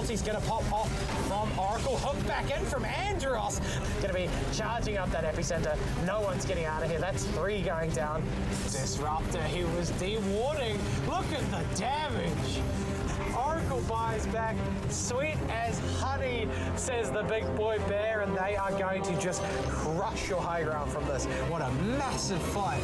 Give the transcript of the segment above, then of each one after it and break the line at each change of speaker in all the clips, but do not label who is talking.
ulti's going to pop off from Oracle. Hook back in from Andros. Going to be charging up that epicenter. No one's getting out of here. That's 3 going down. Disruptor, he was de-warding. Look at the damage. Oracle buys back, sweet as honey, says the big boy bear, and they are going to just crush your high ground from this. What a massive fight.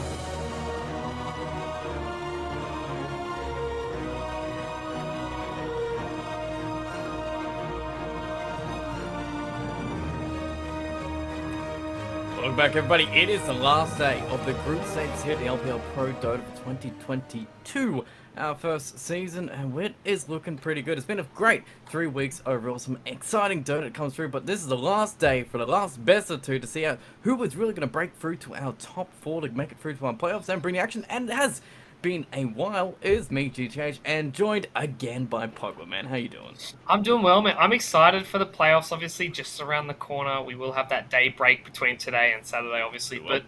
Welcome back, everybody. It is the last day of the group stages here at the LPL Pro Dota for 2022. Our first season, and it is looking pretty good. It's been a great 3 weeks overall. Some exciting Dota comes through, but this is the last day for the last best of 2 to see out who is really going to break through to our top 4 to make it through to our playoffs and bring the action. And it has been a while. It is me, GTH, and joined again by Pogba. Man, how you doing?
I'm doing well, man. I'm excited for the playoffs, obviously, just around the corner. We will have that day break between today and Saturday, obviously, but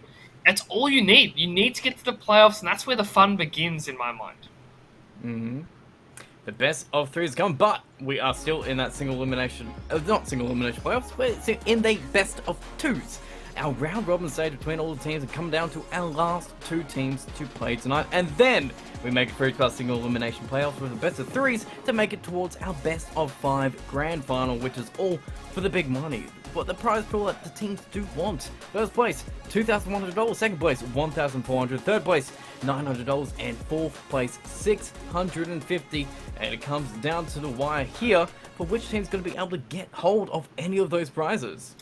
that's all you need. You need to get to the playoffs, and that's where the fun begins in my mind.
The best of 3 is gone, but we are still in that single elimination, not single elimination playoffs, but in the best of 2s. Our round robin stage between all the teams and come down to our last 2 teams to play tonight, and then we make it through to our single elimination playoffs with the best of 3s to make it towards our best of 5 grand final, which is all for the big money. But the prize pool that the teams do want. First place, $2,100. Second place, $1,400. Third place, $900. And fourth place, $650. And it comes down to the wire here for which team's going to be able to get hold of any of those prizes.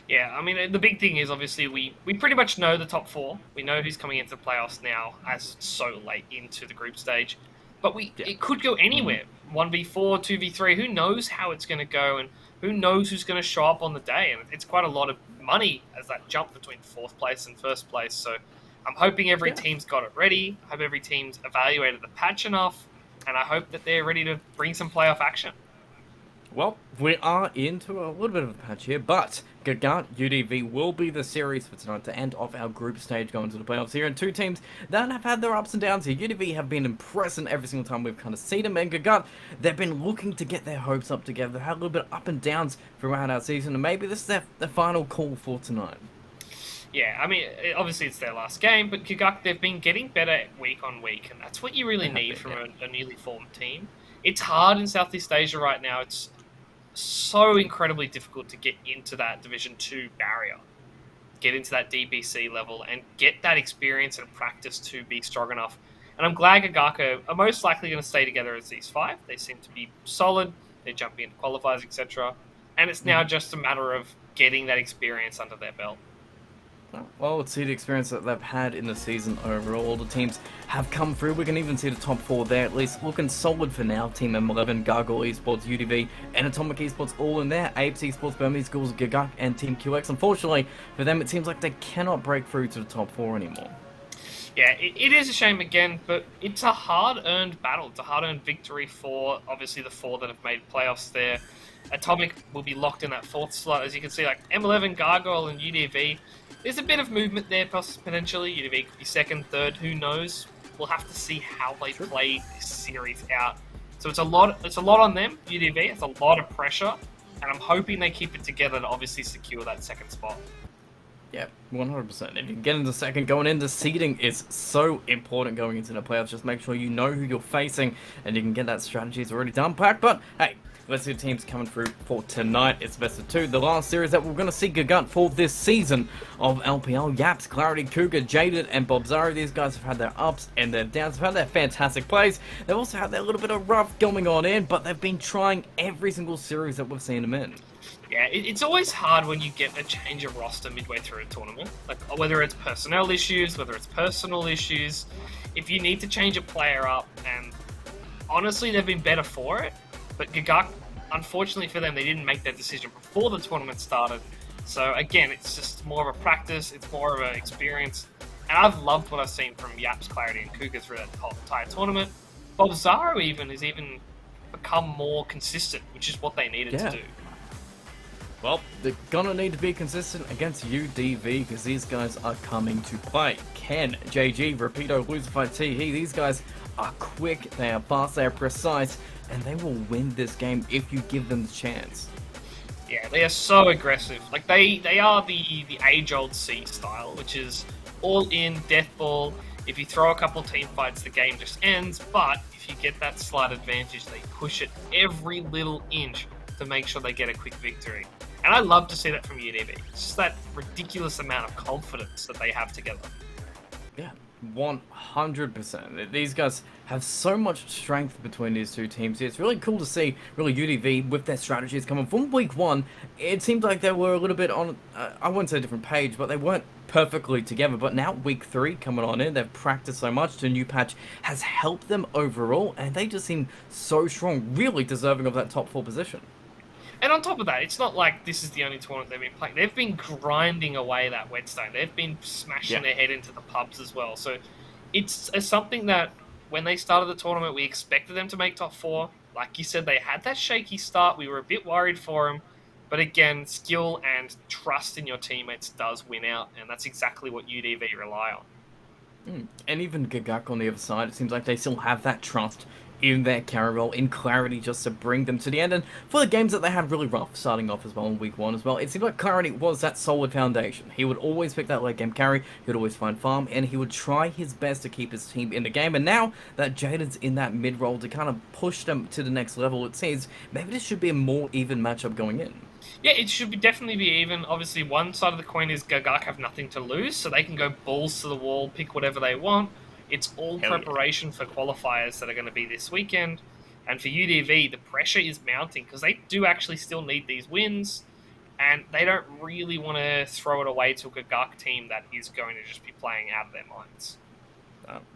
Yeah, I mean, the big thing is, obviously, we pretty much know the top 4. We know who's coming into the playoffs now, as it's so late into the group stage. But it could go anywhere. 1v4, 2v3, who knows how it's going to go, and who knows who's going to show up on the day. And it's quite a lot of money as that jump between 4th place and 1st place. So I'm hoping every team's got it ready. I hope every team's evaluated the patch enough. And I hope that they're ready to bring some playoff action.
Well, we are into a little bit of a patch here, but Gigant UDV will be the series for tonight to end off our group stage going to the playoffs here. And 2 teams that have had their ups and downs here. UDV have been impressing every single time we've kind of seen them. And Gigant, they've been looking to get their hopes up together. They've had a little bit of up and downs throughout our season, and maybe this is their final call for tonight.
Yeah, I mean, obviously it's their last game, but Gigant, they've been getting better week on week, and that's what you really need from a newly formed team. It's hard in Southeast Asia right now. It's so incredibly difficult to get into that Division 2 barrier, get into that DBC level, and get that experience and practice to be strong enough. And I'm glad Gigaka are most likely going to stay together as these 5. They seem to be solid. They're jumping into qualifiers, etc. And it's now just a matter of getting that experience under their belt.
Well, let's see the experience that they've had in the season overall. All the teams have come through. We can even see the top 4 there, at least looking solid for now. Team M11, Gargoyle Esports, UDV, and Atomic Esports all in there. AFC Esports, Burmese Schools, Gigak, and Team QX. Unfortunately, for them, it seems like they cannot break through to the top 4 anymore.
Yeah, it is a shame again, but it's a hard-earned battle. It's a hard-earned victory for, obviously, the 4 that have made playoffs there. Atomic will be locked in that 4th slot. As you can see, like M11, Gargoyle, and UDV, there's a bit of movement there, potentially. UDV could be 2nd, 3rd, who knows? We'll have to see how they play this series out. So it's a lot on them, UDV. It's a lot of pressure, and I'm hoping they keep it together to obviously secure that 2nd spot.
Yeah, 100%. If you can get into 2nd, going into seeding is so important going into the playoffs. Just make sure you know who you're facing, and you can get that strategy. It's already done, pack. But hey, let's see the teams coming through for tonight. It's best of 2. The last series that we're going to see Gigant for this season of LPL. Yaps, Clarity, Cougar, Jaded, and Bobzaro. These guys have had their ups and their downs. They've had their fantastic plays. They've also had their little bit of rough going on in, but they've been trying every single series that we've seen them in.
Yeah, it's always hard when you get a change of roster midway through a tournament. Like, whether it's personnel issues, whether it's personal issues. If you need to change a player up, and honestly, they've been better for it. But Gigak, unfortunately for them, they didn't make that decision before the tournament started. So again, it's just more of a practice, it's more of an experience. And I've loved what I've seen from Yaps, Clarity, and Cougar through that whole entire tournament. Bobzaro has even become more consistent, which is what they needed to do.
Well, they're gonna need to be consistent against UDV because these guys are coming to play. Ken, JG, Rapido, Lucifer, Teehee, these guys are quick, they are fast, they are precise, and they will win this game if you give them the chance.
Yeah, they are so aggressive. Like they are the age-old C style, which is all in, death ball. If you throw a couple team fights, the game just ends. But if you get that slight advantage, they push it every little inch to make sure they get a quick victory. And I love to see that from UDV. It's just that ridiculous amount of confidence that they have together.
Yeah, 100%. These guys have so much strength between these two teams. It's really cool to see, really, UDV with their strategies coming from week one. It seemed like they were a little bit on, I wouldn't say a different page, but they weren't perfectly together. But now week 3 coming on in, they've practiced so much. The new patch has helped them overall, and they just seem so strong, really deserving of that top 4 position.
And on top of that, it's not like this is the only tournament they've been playing. They've been grinding away that whetstone. They've been smashing their head into the pubs as well. So it's something that when they started the tournament, we expected them to make top 4. Like you said, they had that shaky start. We were a bit worried for them. But again, skill and trust in your teammates does win out. And that's exactly what UDV rely on.
And even Gagak on the other side, it seems like they still have that trust in their carry role, in Clarity, just to bring them to the end. And for the games that they had really rough starting off as well in week 1 as well, it seemed like Clarity was that solid foundation. He would always pick that late game carry, he would always find farm, and he would try his best to keep his team in the game. And now that Jaden's in that mid role to kind of push them to the next level, it seems maybe this should be a more even matchup going in.
Yeah, it should definitely be even. Obviously, one side of the coin is Gagak have nothing to lose, so they can go balls to the wall, pick whatever they want. It's all preparation for qualifiers that are going to be this weekend. And for UDV, the pressure is mounting because they do actually still need these wins. And they don't really want to throw it away to a Gagak team that is going to just be playing out of their minds.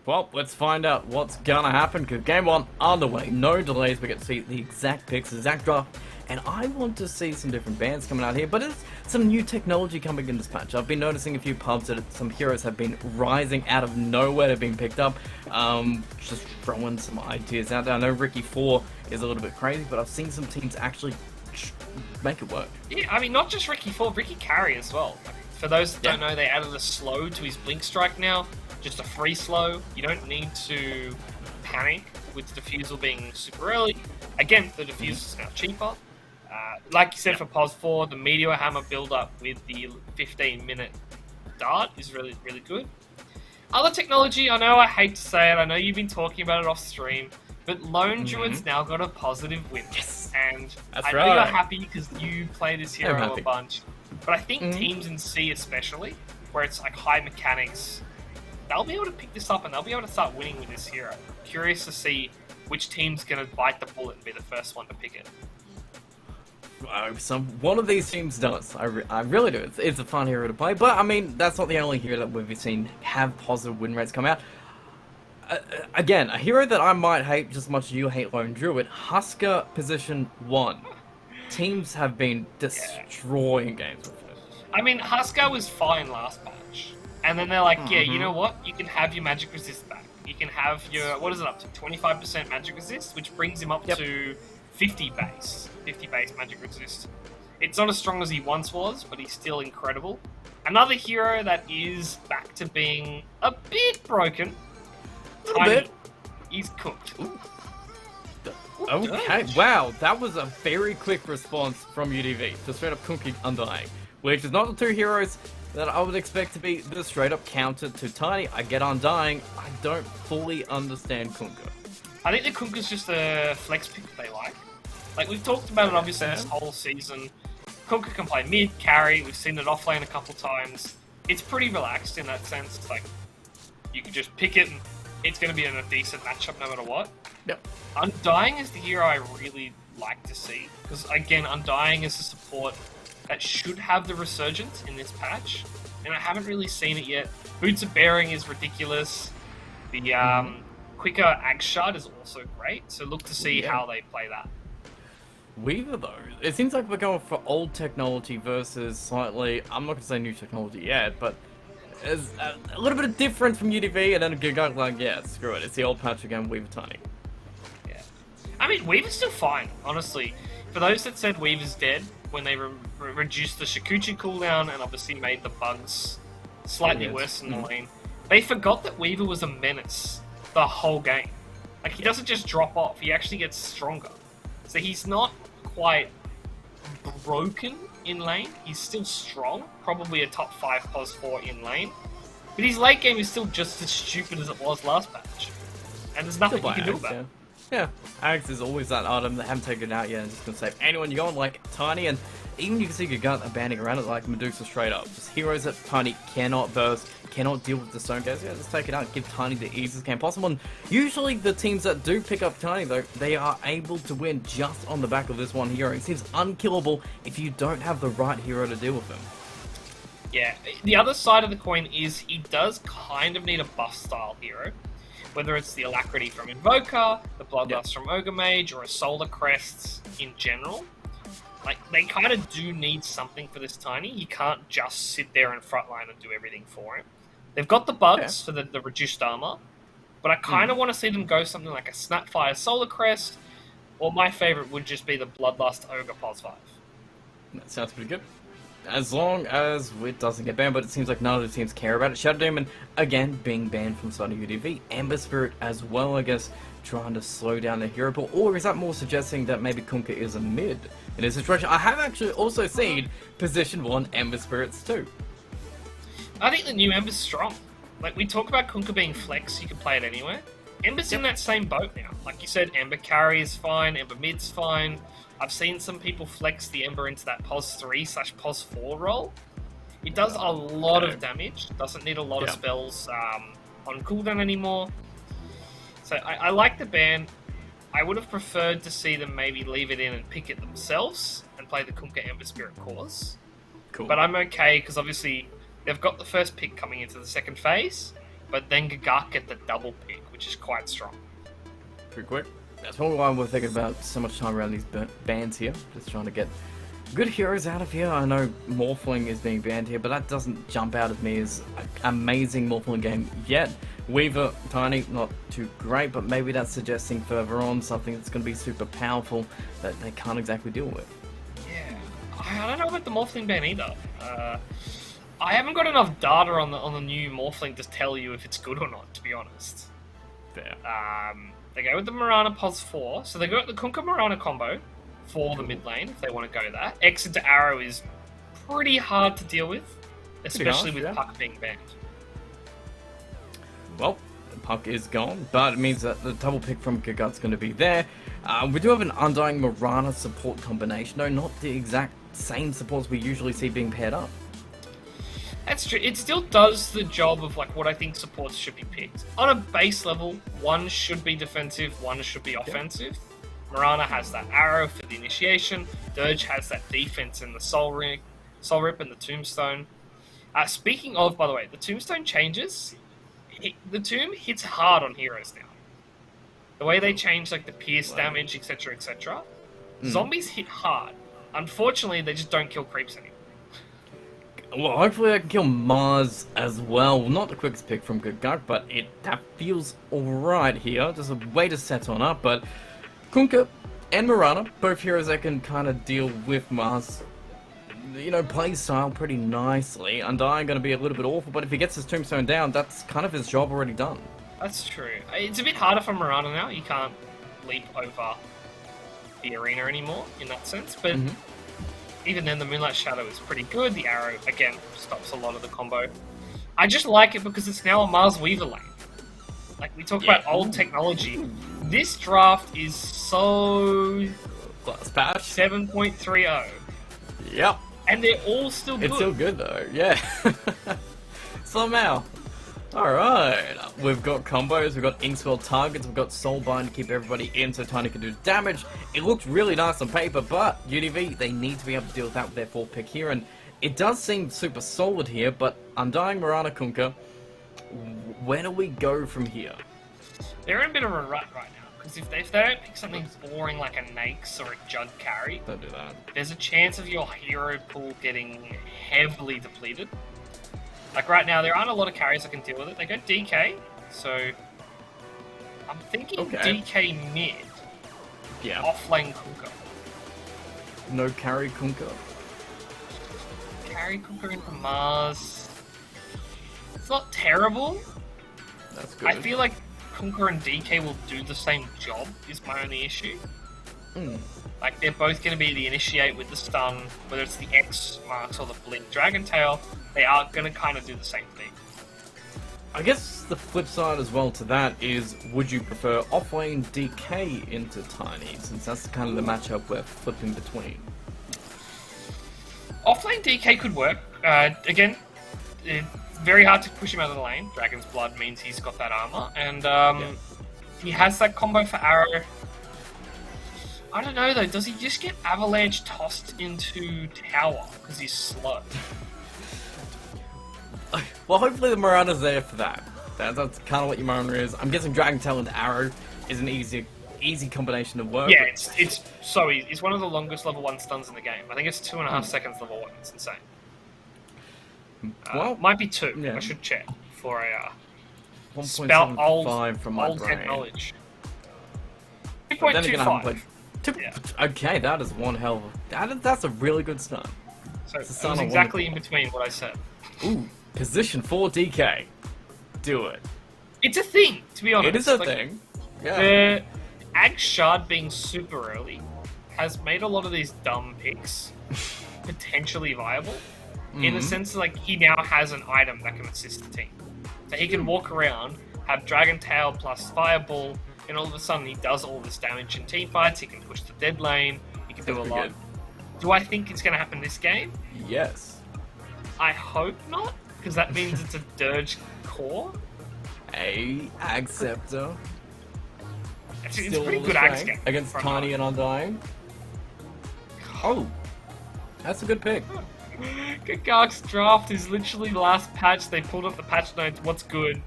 Well, let's find out what's going to happen because game 1 underway. No delays. We get to see the exact picks, the exact draft. And I want to see some different bands coming out here, but it's some new technology coming in this patch. I've been noticing a few pubs that some heroes have been rising out of nowhere. They've been picked up. Just throwing some ideas out there. I know Ricky 4 is a little bit crazy, but I've seen some teams actually make it work.
Yeah, I mean, not just Ricky 4, Ricky Carry as well. For those that don't know, they added a slow to his Blink Strike now. Just a free slow. You don't need to panic with the defusal being super early. Again, the defusal is now cheaper. Like you said, for POS 4, the Meteor Hammer build-up with the 15-minute dart is really, really good. Other technology, I know I hate to say it, I know you've been talking about it off stream, but Lone Druid's now got a positive win.
Yes.
And
That's
I know you're happy because you play this hero a bunch, but I think teams in C especially, where it's like high mechanics, they'll be able to pick this up and they'll be able to start winning with this hero. Curious to see which team's going to bite the bullet and be the first one to pick it.
One of these teams does. I really do. It's a fun hero to play. But, I mean, that's not the only hero that we've seen have positive win rates come out. Again, a hero that I might hate just as much as you hate Lone Druid, Husker position 1. Teams have been destroying games with it.
I mean, Husker was fine last patch. And then they're like, yeah, you know what? You can have your magic resist back. You can have your, what is it up to? 25% magic resist, which brings him up to 50 base magic resist. It's not as strong as he once was, but he's still incredible. Another hero that is back to being a bit broken.
A little bit.
He's cooked. Ooh.
Okay, wow, that was a very quick response from UDV to straight up cooking Undying, which is not the two heroes that I would expect to be the straight up counter to Tiny. I get Undying, I don't fully understand Kunkka.
I think the Kunkka's just a flex pick they like. Like, we've talked about it obviously this whole season. Kunkka can play mid, carry, we've seen it offlane a couple times. It's pretty relaxed in that sense. It's like, you can just pick it and it's going to be in a decent matchup no matter what.
Yep.
Undying is the hero I really like to see. Because, again, Undying is a support that should have the resurgence in this patch. And I haven't really seen it yet. Boots of Bearing is ridiculous. The quicker Axe Shard is also great. So look to see how they play that.
Weaver, though, it seems like we're going for old technology versus slightly, I'm not going to say new technology yet, but it's a little bit of difference from UDV, and then a Gigant like, yeah, screw it, it's the old patch again, Weaver Tiny.
Yeah. I mean, Weaver's still fine, honestly. For those that said Weaver's dead, when they reduced the Shikuchi cooldown and obviously made the bugs slightly worse in the lane. They forgot that Weaver was a menace the whole game. Like, he doesn't just drop off, he actually gets stronger. So he's not quite broken in lane, he's still strong, probably a top 5 pos 4 in lane. But his late game is still just as stupid as it was last patch. And there's nothing you can do about it.
Yeah, Axe is always that item that haven't taken it out yet and just gonna save anyone. You're going like Tiny, and even you can see Gigant abandoning around it like Medusa straight up. Just heroes that Tiny cannot burst, cannot deal with the stone guys. Yeah, just take it out, give Tiny the easiest game possible. And usually the teams that do pick up Tiny though, they are able to win just on the back of this one hero. It seems unkillable if you don't have the right hero to deal with him.
Yeah, the other side of the coin is he does kind of need a buff style hero. Whether it's the Alacrity from Invoker, the Bloodlust from Ogre Mage, or a Solar Crests in general. Like, they kind of do need something for this Tiny. You can't just sit there in frontline and do everything for him. They've got the bugs for the reduced armor, but I kind of want to see them go something like a Snapfire Solar Crest, or my favorite would just be the Bloodlust Ogre Pos 5.
That sounds pretty good. As long as it doesn't get banned, but it seems like none of the teams care about it. Shadow Demon, again, being banned from Sunny UDV. Ember Spirit as well, I guess, trying to slow down the hero pool. Or is that more suggesting that maybe Kunkka is a mid in this situation? I have actually also seen Position 1 Ember Spirits too.
I think the new Ember's strong. Like, we talk about Kunkka being flex, you can play it anywhere. Ember's in that same boat now. Like you said, Ember carry is fine, Ember mid's fine. I've seen some people flex the Ember into that pos 3/pos 4 role. It does a lot of damage, doesn't need a lot of spells on cooldown anymore. So I like the ban. I would have preferred to see them maybe leave it in and pick it themselves and play the Kunkka Ember Spirit course.
Cool.
But I'm okay, because obviously they've got the first pick coming into the second phase, but then Gagak get the double pick, which is quite strong.
Pretty quick. That's probably why we're thinking about so much time around these bans here. Just trying to get good heroes out of here. I know Morphling is being banned here, but that doesn't jump out at me as an amazing Morphling game yet. Weaver, Tiny, not too great, but maybe that's suggesting further on something that's going to be super powerful that they can't exactly deal with.
Yeah, I don't know about the Morphling ban either. I haven't got enough data on the new Morphling to tell you if it's good or not, to be honest.
Fair.
They go with the Mirana Pos 4, so they go with the Kunkka Mirana combo for the mid lane, if they want to go that. X into Arrow is pretty hard to deal with, especially with Puck being banned.
Well, Puck is gone, but it means that the double pick from Gagut's going to be there. We do have an Undying Mirana support combination, though not the exact same supports we usually see being paired up.
That's true. It still does the job of like what I think supports should be picked. On a base level, one should be defensive, one should be offensive. Mirana has that arrow for the initiation. Dirge has that defense in the Soul Rip and the Tombstone. Speaking of, by the way, the Tombstone changes. The Tomb hits hard on heroes now. The way they change like the pierce damage, etc., etc. Zombies hit hard. Unfortunately, they just don't kill creeps anymore.
Well, hopefully I can kill Mars as well. Not the quickest pick from Gagak, but that feels alright here. Just a way to set on up, but Kunkka and Mirana, both heroes that can kind of deal with Mars, play style pretty nicely. Undying going to be a little bit awful, but if he gets his Tombstone down, that's kind of his job already done.
That's true. It's a bit harder for Mirana now. You can't leap over the arena anymore in that sense, but even then the Moonlight Shadow is pretty good. The arrow, again, stops a lot of the combo. I just like it because it's now a Mars Weaver lane. Like, we talk about old technology. This draft is so...
Last patch?
7.30.
Yep.
And they're all still good.
It's still good, though. Yeah. Somehow. Alright, we've got combos, we've got Inkswell targets, we've got Soulbind to keep everybody in so Tiny can do damage. It looks really nice on paper, but UDV, they need to be able to deal with that with their 4th pick here, and it does seem super solid here, but Undying Mirana Kunkka, where do we go from here?
They're in a bit of a rut right now, because if they don't pick something boring like a Naix or a Judd carry,
Don't do that.
There's a chance of your hero pool getting heavily depleted. Like right now, there aren't a lot of carries that can deal with it. They go DK, so I'm thinking DK mid,
Yeah.
off lane Kunkka.
No carry Kunkka.
Carry Kunkka into Mars. It's not terrible.
That's good.
I feel like Kunkka and DK will do the same job, is my only issue. Like, they're both going to be the initiate with the stun, whether it's the X marks or the blink Dragon Tail, they are going to kind of do the same thing.
I guess the flip side as well to that is, would you prefer offlane DK into Tiny, since that's kind of the matchup we're flipping between?
Offlane DK could work. Again, it's very hard to push him out of the lane. Dragon's Blood means he's got that armor, and he has that combo for arrow. I don't know though, does he just get avalanche tossed into tower because he's slow?
Well, hopefully the Mirana's there for that. That's kind of what your Mirana is. I'm guessing Dragon Tail and Arrow is an easy combination of work.
Yeah, it's so easy. It's one of the longest level 1 stuns in the game. I think it's 2.5 seconds level 1. It's insane.
Well,
might be 2.
yeah.
I should check for a
spell
old
from my
old
brain.
head knowledge.
But then again, I haven't
2.25.
played.
Yeah.
Okay, that is one hell of that's a really good stun.
So
It's a
it
stun
was
I
exactly
wanted.
in between what I said.
Ooh, position 4 DK. Do it.
It's a thing, to be honest.
It is a
Like,
thing. Yeah.
The Ag Shard being super early has made a lot of these dumb picks potentially viable. In the sense that, like, he now has an item that can assist the team. So he can walk around, have Dragon Tail plus Fireball, and all of a sudden he does all this damage in team fights. He can push the dead lane. He can do a
That's
lot.
good.
Do I think it's going to happen this game?
Yes.
I hope not, because that means it's a Dirge core.
A Ag Scepter.
It's
Still
pretty
all
good
the
Ag
strength
Scepter.
against Tiny and Undying. Oh, that's a good pick.
Gagak's draft is literally the last patch. They pulled up the patch notes. What's good?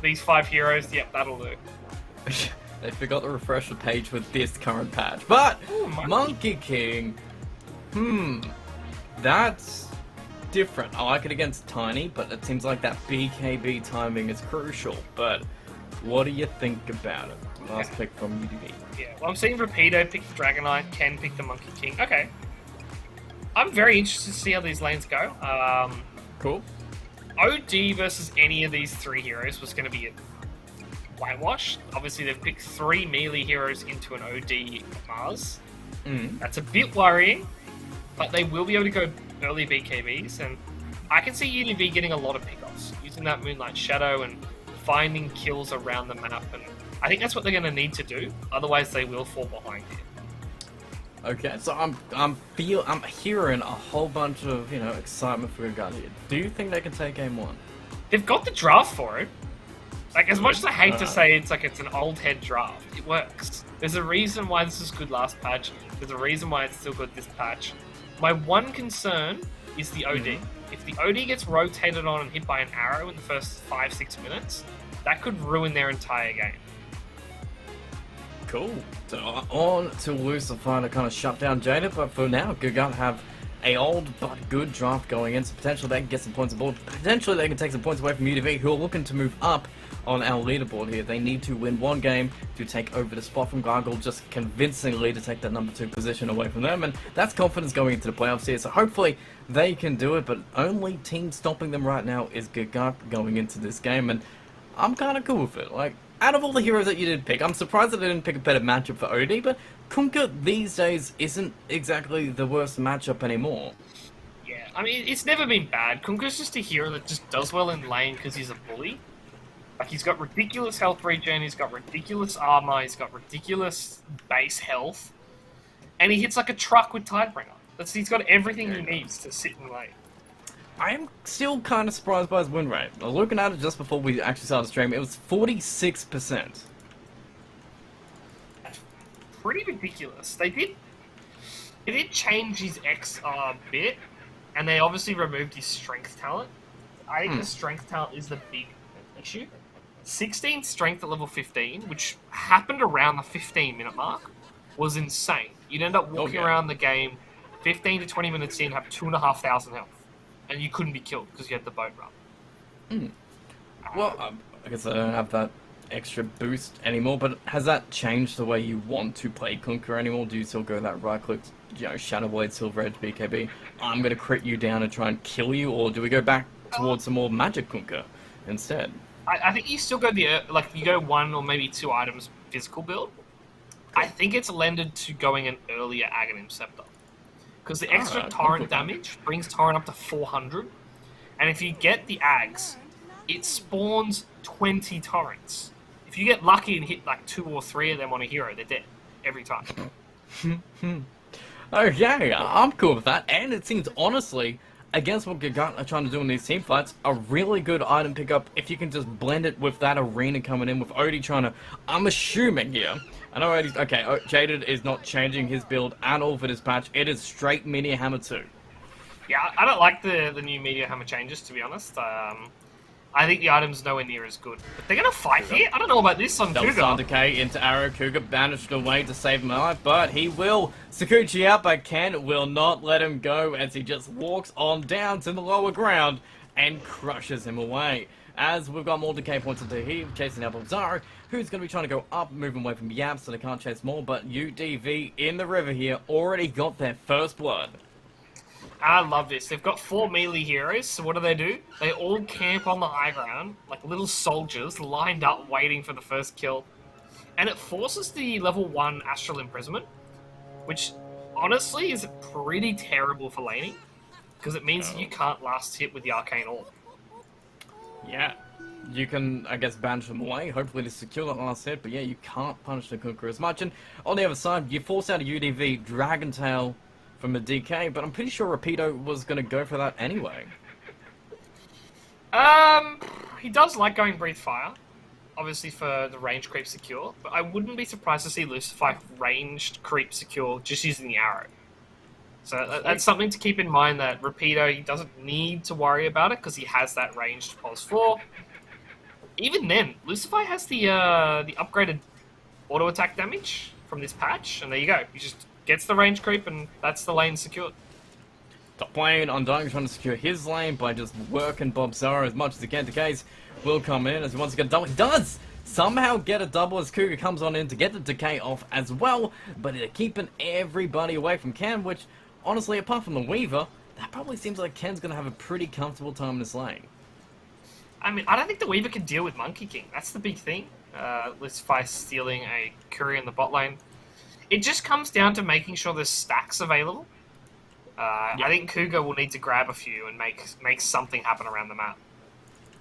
These 5 heroes. Yep, that'll do.
They forgot to refresh the page with this current patch. But
Ooh,
Monkey King, that's different. I like it against Tiny, but it seems like that BKB timing is crucial. But what do you think about it? Last pick from UDB.
Yeah, well, I'm seeing Rapido pick the Dragonite, Ken pick the Monkey King. Okay. I'm very interested to see how these lanes go.
Cool.
OD versus any of these 3 heroes was going to be a whitewash. Obviously, they've picked 3 melee heroes into an OD Mars. That's a bit worrying, but they will be able to go early BKBs, and I can see UDB getting a lot of pickoffs, using that Moonlight Shadow and finding kills around the map, and I think that's what they're going to need to do, otherwise they will fall behind here.
Okay, so I'm hearing a whole bunch of excitement for Elgato here. Do you think they can take game 1?
They've got the draft for it. Like, as much as I hate to say it's an old head draft, it works. There's a reason why this is good last patch. There's a reason why it's still good this patch. My one concern is the OD. If the OD gets rotated on and hit by an arrow in the first 5-6 minutes, that could ruin their entire game.
Cool. So on to Lucifer to kind of shut down Jada, but for now, Gagak have a old but good draft going in, so potentially they can get some points on board. Potentially they can take some points away from UDV, who are looking to move up on our leaderboard here. They need to win 1 game to take over the spot from Gargle, just convincingly to take that number 2 position away from them, and that's confidence going into the playoffs here, so hopefully they can do it, but only team stopping them right now is Gagak going into this game, and I'm kind of cool with it. Like, out of all the heroes that you did pick, I'm surprised that they didn't pick a better matchup for OD, but Kunkka these days isn't exactly the worst matchup anymore.
Yeah, I mean, it's never been bad. Kunkka's just a hero that just does well in lane because he's a bully. Like, he's got ridiculous health regen, he's got ridiculous armor, he's got ridiculous base health, and he hits like a truck with Tidebringer. He's got everything he needs to sit in lane.
I'm still kind of surprised by his win rate. I was looking at it just before we actually started streaming. It was 46%.
That's pretty ridiculous. They did change his X a bit, and they obviously removed his strength talent. I think the strength talent is the big issue. 16 strength at level 15, which happened around the 15-minute mark, was insane. You'd end up walking around the game 15 to 20 minutes in, have 2,500 health. And you couldn't be killed because you had the boat run.
Well, I guess I don't have that extra boost anymore, but has that changed the way you want to play Kunkka anymore? Do you still go that right click, Shadow Blade, Silver Edge, BKB, I'm going to crit you down and try and kill you, or do we go back towards some more magic Kunkka instead?
I think you still go you go 1 or maybe 2 items physical build. I think it's lended to going an earlier Aghanim Scepter. Because the extra torrent damage brings torrent up to 400, and if you get the Ags, it spawns 20 torrents. If you get lucky and hit like 2 or 3 of them on a hero, they're dead every time.
Okay, I'm cool with that, and it seems honestly, against what Gigant are trying to do in these team fights, a really good item pickup if you can just blend it with that arena coming in with Odie trying to, I'm assuming here, I know Odie's, okay, Jaded is not changing his build at all for this patch, it is straight Meteor Hammer 2.
Yeah, I don't like the new Meteor Hammer changes, to be honest. I think the item's nowhere near as good. But they're going to fight here? I don't know about this on Cougar.
Double Decay into Arrow. Cougar banished away to save him alive, but he will Sakuchi out, but Ken will not let him go as he just walks on down to the lower ground and crushes him away. As we've got more decay points into him, chasing out Zaro, who's going to be trying to go up, moving away from Yap so they can't chase more, but UDV in the river here already got their first blood.
I love this. They've got 4 melee heroes, so what do? They all camp on the high ground, like little soldiers lined up waiting for the first kill. And it forces the level 1 Astral Imprisonment, which honestly is pretty terrible for laning, because it means you can't last hit with the Arcane Orb.
Yeah, you can, I guess, banish them away, hopefully to secure that last hit, but yeah, you can't punish the Kunkka as much. And on the other side, you force out a UDV, Dragon Tail from a DK, but I'm pretty sure Rapido was going to go for that anyway.
He does like going Breathe Fire, obviously for the range creep secure, but I wouldn't be surprised to see Lucify ranged creep secure just using the arrow. So that's something to keep in mind, that Rapido, he doesn't need to worry about it because he has that ranged pulse 4. Even then, Lucify has the upgraded auto attack damage from this patch, and there you go. He just gets the range creep, and that's the lane secured.
Top lane, Undying trying to secure his lane by just working Bob Zara as much as he can. Decays will come in as he wants to get a double. He does somehow get a double as Cougar comes on in to get the Decay off as well, but they're keeping everybody away from Ken, which, honestly, apart from the Weaver, that probably seems like Ken's going to have a pretty comfortable time in this lane.
I mean, I don't think the Weaver can deal with Monkey King. That's the big thing. Lucify stealing a Curry in the bot lane. It just comes down to making sure there's stacks available. I think Cougar will need to grab a few and make something happen around the map.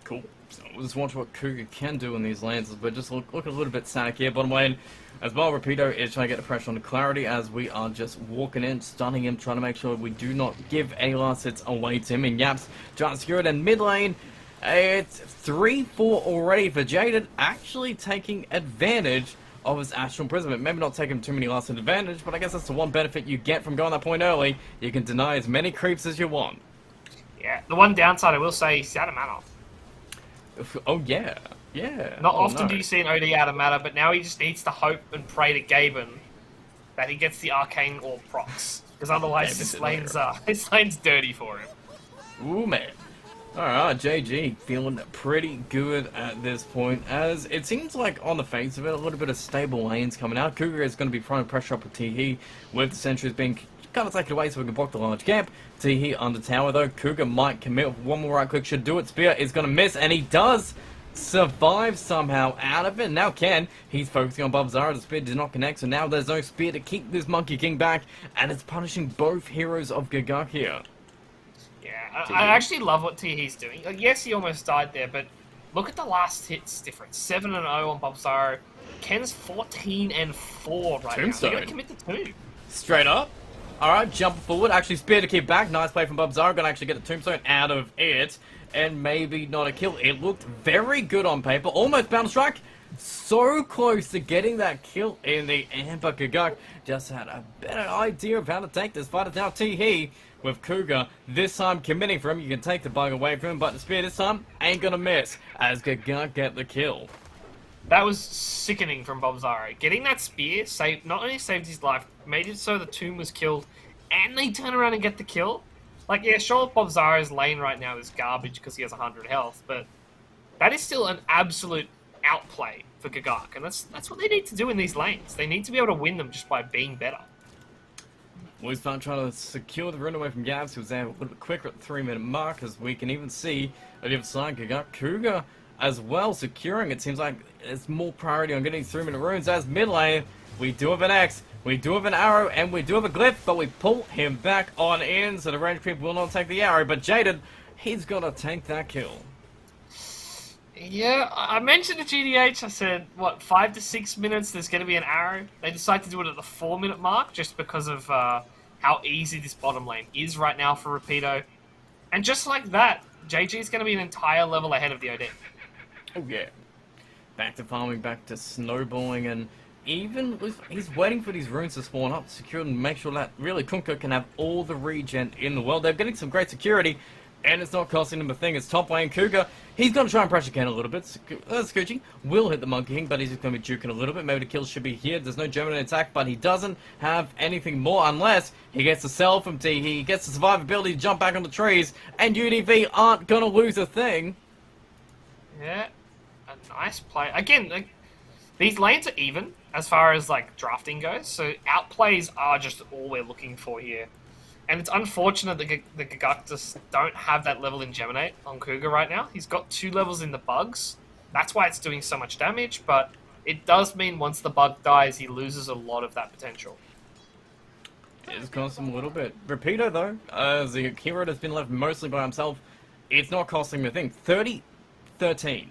Cool. So we'll just watch what Cougar can do in these lanes, but just look a little bit static here. Bottom lane, as well, Rapido is trying to get the pressure on the Clarity as we are just walking in, stunning him, trying to make sure we do not give any last hits away to him. And Yaps trying to secure it in mid lane. It's 3-4 already for Jaded, actually taking advantage of his Astral Imprisonment. Maybe not taking too many last hit advantage, but I guess that's the one benefit you get from going that point early. You can deny as many creeps as you want.
Yeah, the one downside I will say is he's out of mana.
Oh yeah, yeah.
Not often do you see an OD out of mana, but now he just needs to hope and pray to Gaben that he gets the Arcane Orb procs, because otherwise this lane's dirty for him.
Ooh man. Alright, JG feeling pretty good at this point, as it seems like on the face of it, a little bit of stable lanes coming out. Cougar is going to be trying to pressure up with Teehee, with the sentries being kind of taken away so we can block the large gap. Teehee under tower though, Cougar might commit with one more right click, should do it. Spear is going to miss, and he does survive somehow out of it. Now Ken, he's focusing on Bob Zara, the spear did not connect, so now there's no spear to keep this Monkey King back, and it's punishing both heroes of Gigak here.
Yeah, I actually love what Teehee's doing. Yes, he almost died there, but look at the last hits difference. 7-0 on Bob Zaro. Ken's 14-4 right
Tombstone.
now. You gotta commit the 2.
Straight up. Alright, jump forward. Actually, spear to keep back. Nice play from Bob Zaro. Gonna actually get the Tombstone out of it. And maybe not a kill. It looked very good on paper. Almost bound strike. So close to getting that kill in the end, but Gigak just had a better idea of how to take this fight. It's now Teehee with Cougar this time committing for him. You can take the bug away from him, but the spear this time ain't gonna miss as Gigak get the kill.
That was sickening from Bob Zaro. Getting that spear not only saved his life, made it so the tomb was killed, and they turn around and get the kill. Like, yeah, sure, Bob Zaro's lane right now is garbage because he has 100 health, but that is still an absolute outplay for Gagak, and that's what they need to do in these lanes. They need to be able to win them just by being better.
We're trying to secure the run away from Gabs, who was there a little bit quicker at the 3-minute mark, as we can even see on the other side, Gagak Cougar as well securing. It seems like there's more priority on getting 3-minute runes as mid lane. We do have an X, we do have an arrow, and we do have a glyph, but we pull him back on in, so the range creep will not take the arrow, but Jaded, he's got to take that kill.
Yeah, I mentioned to GDH, I said, what, 5 to 6 minutes, there's going to be an arrow. They decided to do it at the 4-minute mark just because of how easy this bottom lane is right now for Rapido. And just like that, JG is going to be an entire level ahead of the OD.
Oh yeah. Back to farming, back to snowballing, and even he's waiting for these runes to spawn up to secure and make sure that really Kunkka can have all the regen in the world. They're getting some great security, and it's not costing them a thing. It's top lane Cougar. He's going to try and pressure can a little bit. Scoochie will hit the Monkey King, but he's just going to be juking a little bit. Maybe the kill should be here. There's no German attack, but he doesn't have anything more unless he gets to sell from T. He gets the survivability to jump back on the trees, and UDV aren't going to lose a thing.
Yeah, a nice play. Again, like, these lanes are even as far as like drafting goes, so outplays are just all we're looking for here. And it's unfortunate that the Gagak just don't have that level in Geminate on Cougar right now. He's got 2 levels in the bugs. That's why it's doing so much damage, but it does mean once the bug dies, he loses a lot of that potential.
It's cost him a little bit. Rapido, though, as the hero that's been left mostly by himself, it's not costing him a thing. 30-13.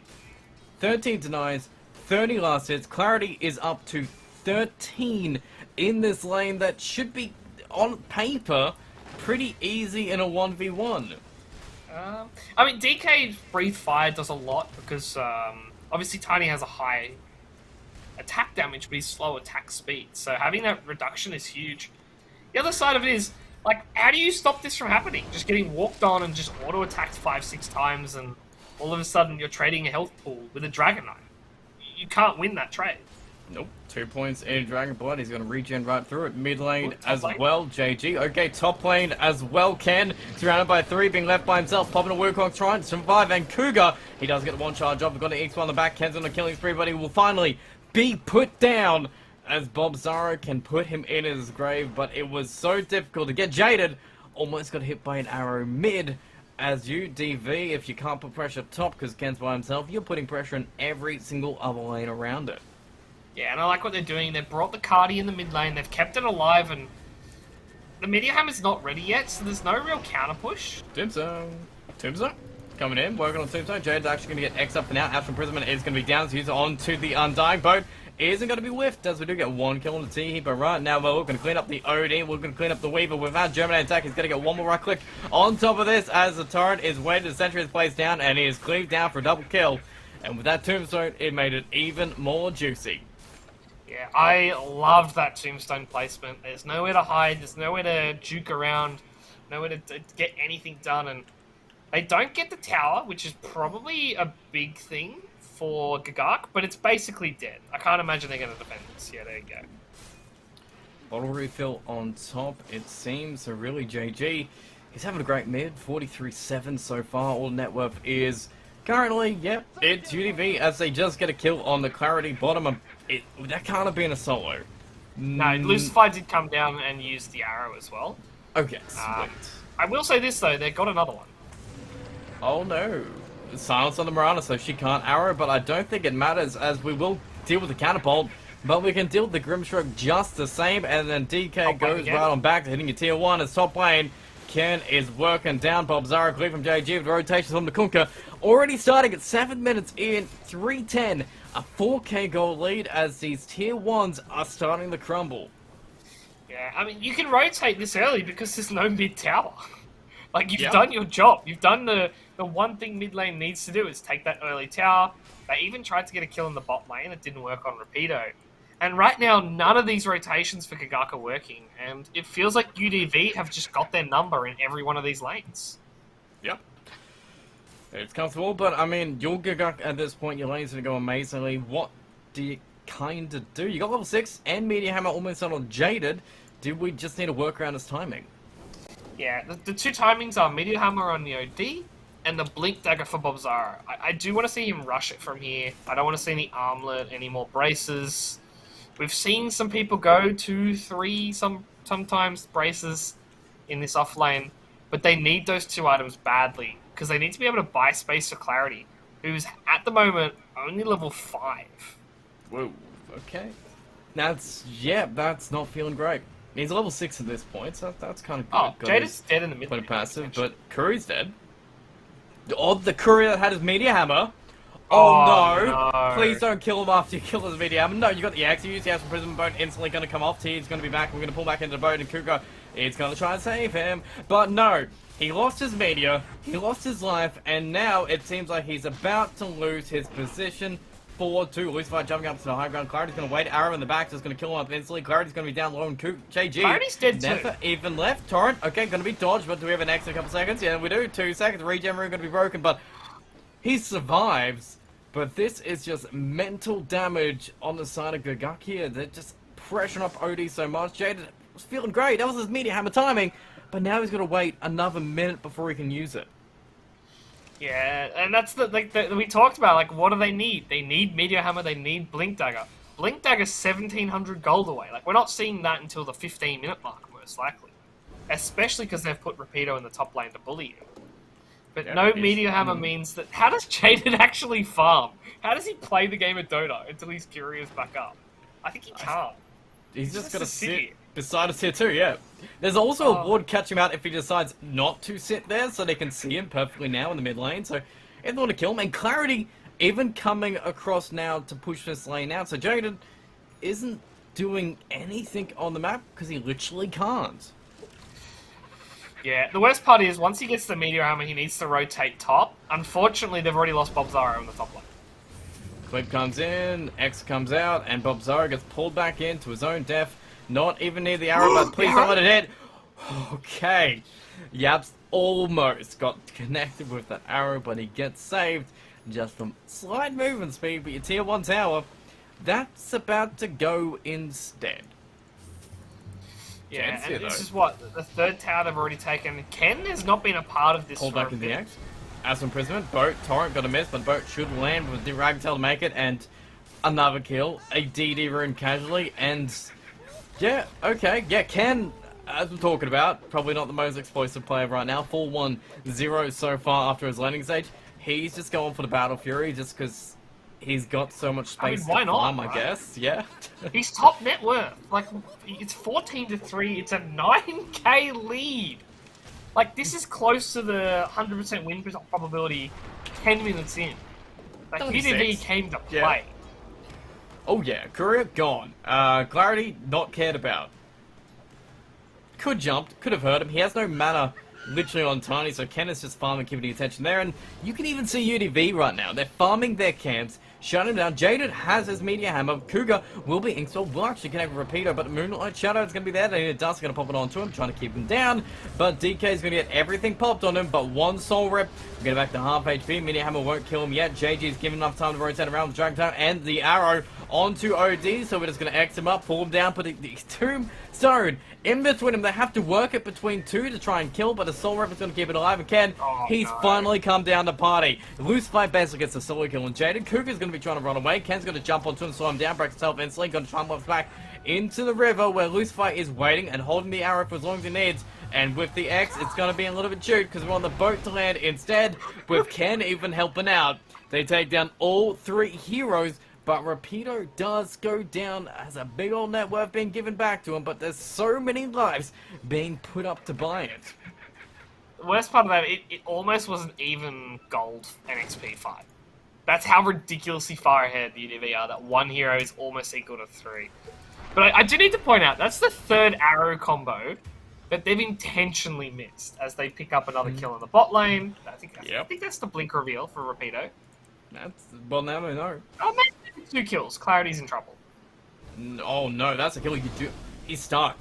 13 denies, 30 last hits. Clarity is up to 13 in this lane that should be, on paper, pretty easy in a 1v1.
I mean, DK Breathe Fire does a lot because obviously Tiny has a high attack damage, but he's slow attack speed. So having that reduction is huge. The other side of it is, like, how do you stop this from happening? Just getting walked on and just auto-attacked 5-6 times, and all of a sudden you're trading a health pool with a Dragon Knight. You can't win that trade.
Nope. 2 points in Dragon Blood. He's going to regen right through it. Mid lane as
lane.
well, JG. Okay, top lane as well, Ken. Surrounded by 3, being left by himself. Popping a Wukong, trying to survive. And Cougar, he does get the one charge off. We've got an X1 on the back. Ken's on a killing spree, but he will finally be put down as Bob Zaro can put him in his grave. But it was so difficult to get Jaded. Almost got hit by an arrow mid. As you, DV, if you can't put pressure top because Ken's by himself, you're putting pressure in every single other lane around it.
Yeah, and I like what they're doing. They've brought the Cardi in the mid lane. They've kept it alive, and the Meteor Hammer's not ready yet, so there's no real counter push.
Tombstone coming in, working on Tombstone. Jade's actually going to get X up for now. Astral Imprisonment is going to be down, so he's on to the Undying Boat. Isn't going to be whiffed, as we do get 1 kill on the T heap, but right now we're going to clean up the OD. We're going to clean up the Weaver without German attack. He's going to get 1 more right click on top of this as the turret is weighted, the sentry is placed down, and he is cleaved down for a double kill. And with that Tombstone, it made it even more juicy.
Yeah, I loved that Tombstone placement. There's nowhere to hide, there's nowhere to juke around, nowhere to get anything done, and they don't get the tower, which is probably a big thing for Gagak, but it's basically dead. I can't imagine they're going to defend this. Yeah, there you go.
Bottle refill on top, it seems. So really, JG, he's having a great mid, 43-7 so far. All net worth is currently, yep, it's UDV as they just get a kill on the Clarity bottom. That can't have been a solo.
No, Lucify did come down and use the arrow as well.
Okay, sweet.
I will say this, though, they've got another one.
Oh no. Silence on the Mirana, so she can't arrow, but I don't think it matters as we will deal with the Catapult, but we can deal with the Grimstroke just the same, and then DK goes right on back to hitting your tier 1 as top lane. Ken is working down Bob Zara, clear from JG with rotations from the Kunkka. Already starting at 7 minutes in, 3-10, a 4k goal lead as these tier 1s are starting to crumble.
Yeah, I mean, you can rotate this early because there's no mid tower. Like, you've done your job. You've done the one thing mid lane needs to do is take that early tower. They even tried to get a kill in the bot lane. It didn't work on Rapido. And right now, none of these rotations for Gagak are working. And it feels like UDV have just got their number in every one of these lanes.
Yep. It's comfortable, but I mean, your Gagak at this point, your lane's going to go amazingly. What do you kind of do? You got level 6 and Meteor Hammer almost on Jaded. Do we just need to work around his timing?
Yeah, the two timings are Meteor Hammer on the OD and the Blink Dagger for Bobzara. I do want to see him rush it from here. I don't want to see any armlet, any more braces. We've seen some people go 2, 3, sometimes braces in this off lane, but they need those 2 items badly because they need to be able to buy space for Clarity, who's at the moment only level 5.
Whoa, okay. That's not feeling great. He's level 6 at this point, so that's kind of good.
Oh, Jada's dead in the mid lane.
Passive, but Curry's dead. Oh, the Curry that had his Meteor Hammer. Oh, no. Please don't kill him after you kill his Meteor Hammer. No, you got the axe. You use the Astral Prism boat. Instantly going to come off. T's going to be back. We're going to pull back into the boat. And Kuko is going to try and save him. But no. He lost his Meteor. He lost his life. And now it seems like he's about to lose his position. 4-2. Lucifer jumping up to the high ground. Clarity's going to wait. Arrow in the back. Just going to kill him up instantly. Clarity's going to be down low. And JG.
Clarity's dead too.
Never even left. Torrent. Okay, going to be dodged. But do we have an X in a couple seconds? Yeah, we do. 2 seconds. Regen room going to be broken. But he survives. But this is just mental damage on the side of Gagak here. They're just pressuring up OD so much. Jade was feeling great. That was his Meteor Hammer timing. But now he's got to wait another minute before he can use it.
Yeah, and that's we talked about, like, what do they need? They need Meteor Hammer, they need Blink Dagger. Blink Dagger's 1,700 gold away. Like, we're not seeing that until the 15-minute mark, most likely. Especially because they've put Rapido in the top lane to bully you. But yeah, no Meteor Hammer means that... How does Jaden actually farm? How does he play the game of Dota until he's curious back up? I think he can't.
He's just got to sit beside us here too, yeah. There's also a ward catching him out if he decides not to sit there, so they can see him perfectly now in the mid lane. So if they want to kill him, and Clarity even coming across now to push this lane out. So Jaden isn't doing anything on the map because he literally can't.
Yeah, the worst part is once he gets the Meteor Hammer, he needs to rotate top. Unfortunately, they've already lost Bobzara on the top lane.
Clip comes in, X comes out, and Bobzara gets pulled back into his own death. Not even near the arrow, but please don't let it hit. Okay. Yaps almost got connected with that arrow, but he gets saved just from slight movement speed. But your tier 1 tower, that's about to go instead.
Yeah, and this is what, the 3rd tower they've already taken. Ken has not been a part of this.
Pull back in the X. As imprisonment, boat, Torrent got a miss, but boat should land with the Ragtail to make it, and another kill. A DD rune casually, and yeah, okay, yeah, Ken, as we're talking about, probably not the most explosive player right now. 4-1-0 so far after his landing stage. He's just going for the Battle Fury just because he's got so much space to farm, I guess. Yeah.
He's top net worth. Like, it's 14-3. It's a 9k lead. Like, this is close to the 100% win probability 10 minutes in. Like, UDV came to play.
Yeah. Oh yeah, Courier gone. Clarity not cared about. Could jump, could have hurt him. He has no mana literally on Tiny, so Ken is just farming, keeping the attention there. And you can even see UDV right now. They're farming their camps, shutting him down. Jaden has his Meteor Hammer. Cougar will be Inkstall, will actually connect with Rapido, but Moonlight Shadow is going to be there. They need Dust going to pop it onto him, trying to keep him down. But DK is going to get everything popped on him, but 1 soul rip. We'll get back to half HP. Meteor Hammer won't kill him yet. JG is given enough time to rotate around the Dragon Tower and the arrow onto OD, so we're just going to X him up, pull him down, put the Tombstone in between him. They have to work it between 2 to try and kill, but the Soul Rip is going to keep it alive. And Ken, he's finally come down to party. Lucifer basically gets the solo kill, and Jaden Cougar's going to be trying to run away. Ken's going to jump onto him, slow him down, breaks himself instantly, going to try and lock back into the river where Lucifer is waiting and holding the arrow for as long as he needs. And with the X, it's going to be a little bit chewed because we're on the boat to land instead, with Ken even helping out. They take down all 3 heroes, but Rapido does go down as a big old net worth being given back to him, but there's so many lives being put up to buy it.
The worst part of that, it almost wasn't even gold and XP fight. That's how ridiculously far ahead the UDV are, that 1 hero is almost equal to 3. But I do need to point out, that's the 3rd arrow combo that they've intentionally missed as they pick up another kill in the bot lane. I think that's the blink reveal for Rapido.
That's, well, now we know.
Oh, maybe 2 kills. Clarity's in trouble.
Oh no, that's a kill. He's stuck.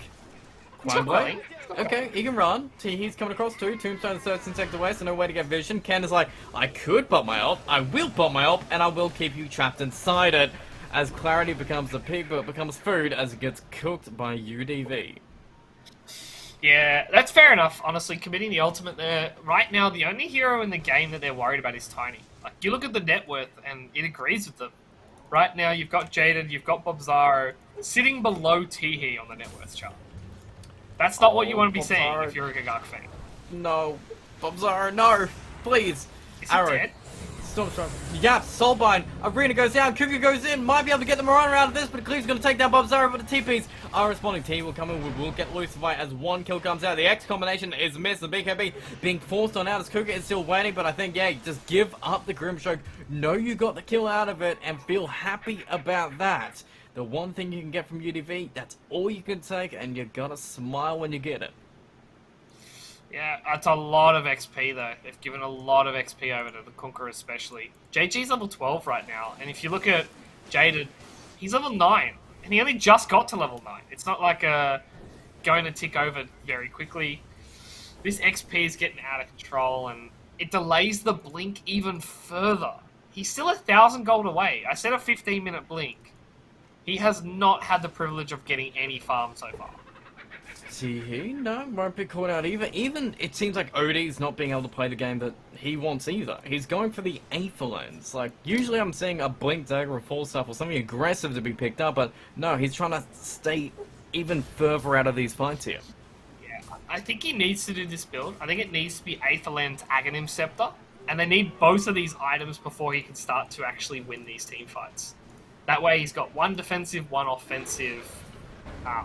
Quite okay, he can run. He's coming across too. Tombstone 13 seconds away, so no way to get vision. Ken is like, I could pop my ult, I will pop my ult, and I will keep you trapped inside it. As Clarity becomes a pig, but becomes food as it gets cooked by UDV.
Yeah, that's fair enough. Honestly, committing the ultimate there right now, the only hero in the game that they're worried about is Tiny. Like you look at the net worth, and it agrees with them. Right now, you've got Jaded, you've got Bobzaro sitting below Teehee on the net worth chart. That's not what you want to be seeing if you're a Gigak fan.
No. Bobzaro, no. Please.
Is he dead?
Stormstrike. Yeah, Soulbind. Arena goes down. Cougar goes in. Might be able to get the Marauder out of this, but Cleave's going to take down Bobzaro, but the TPs are responding. T will come in. We will get Lucify as one kill comes out. The X combination is missed. The BKB being forced on out as Cougar is still waiting, but I think, yeah, just give up the Grimstroke. Know you got the kill out of it and feel happy about that. The one thing you can get from UDV, that's all you can take, and you gotta smile when you get it.
Yeah, that's a lot of XP though. They've given a lot of XP over to the Kunkka especially. JG's level 12 right now, and if you look at Jaded, he's level 9, and he only just got to level 9. It's not like going to tick over very quickly. This XP is getting out of control, and it delays the blink even further. He's still 1,000 gold away. I said a 15-minute blink. He has not had the privilege of getting any farm so far.
See, no, won't be caught out either. Even it seems like OD's not being able to play the game that he wants either. He's going for the Aether Lens. Like, usually I'm seeing a Blink Dagger or Falstaff or something aggressive to be picked up, but no, he's trying to stay even further out of these fights here.
Yeah, I think he needs to do this build. I think it needs to be Aether Lens, Aghanim Scepter, and they need both of these items before he can start to actually win these team fights. That way he's got one defensive, one offensive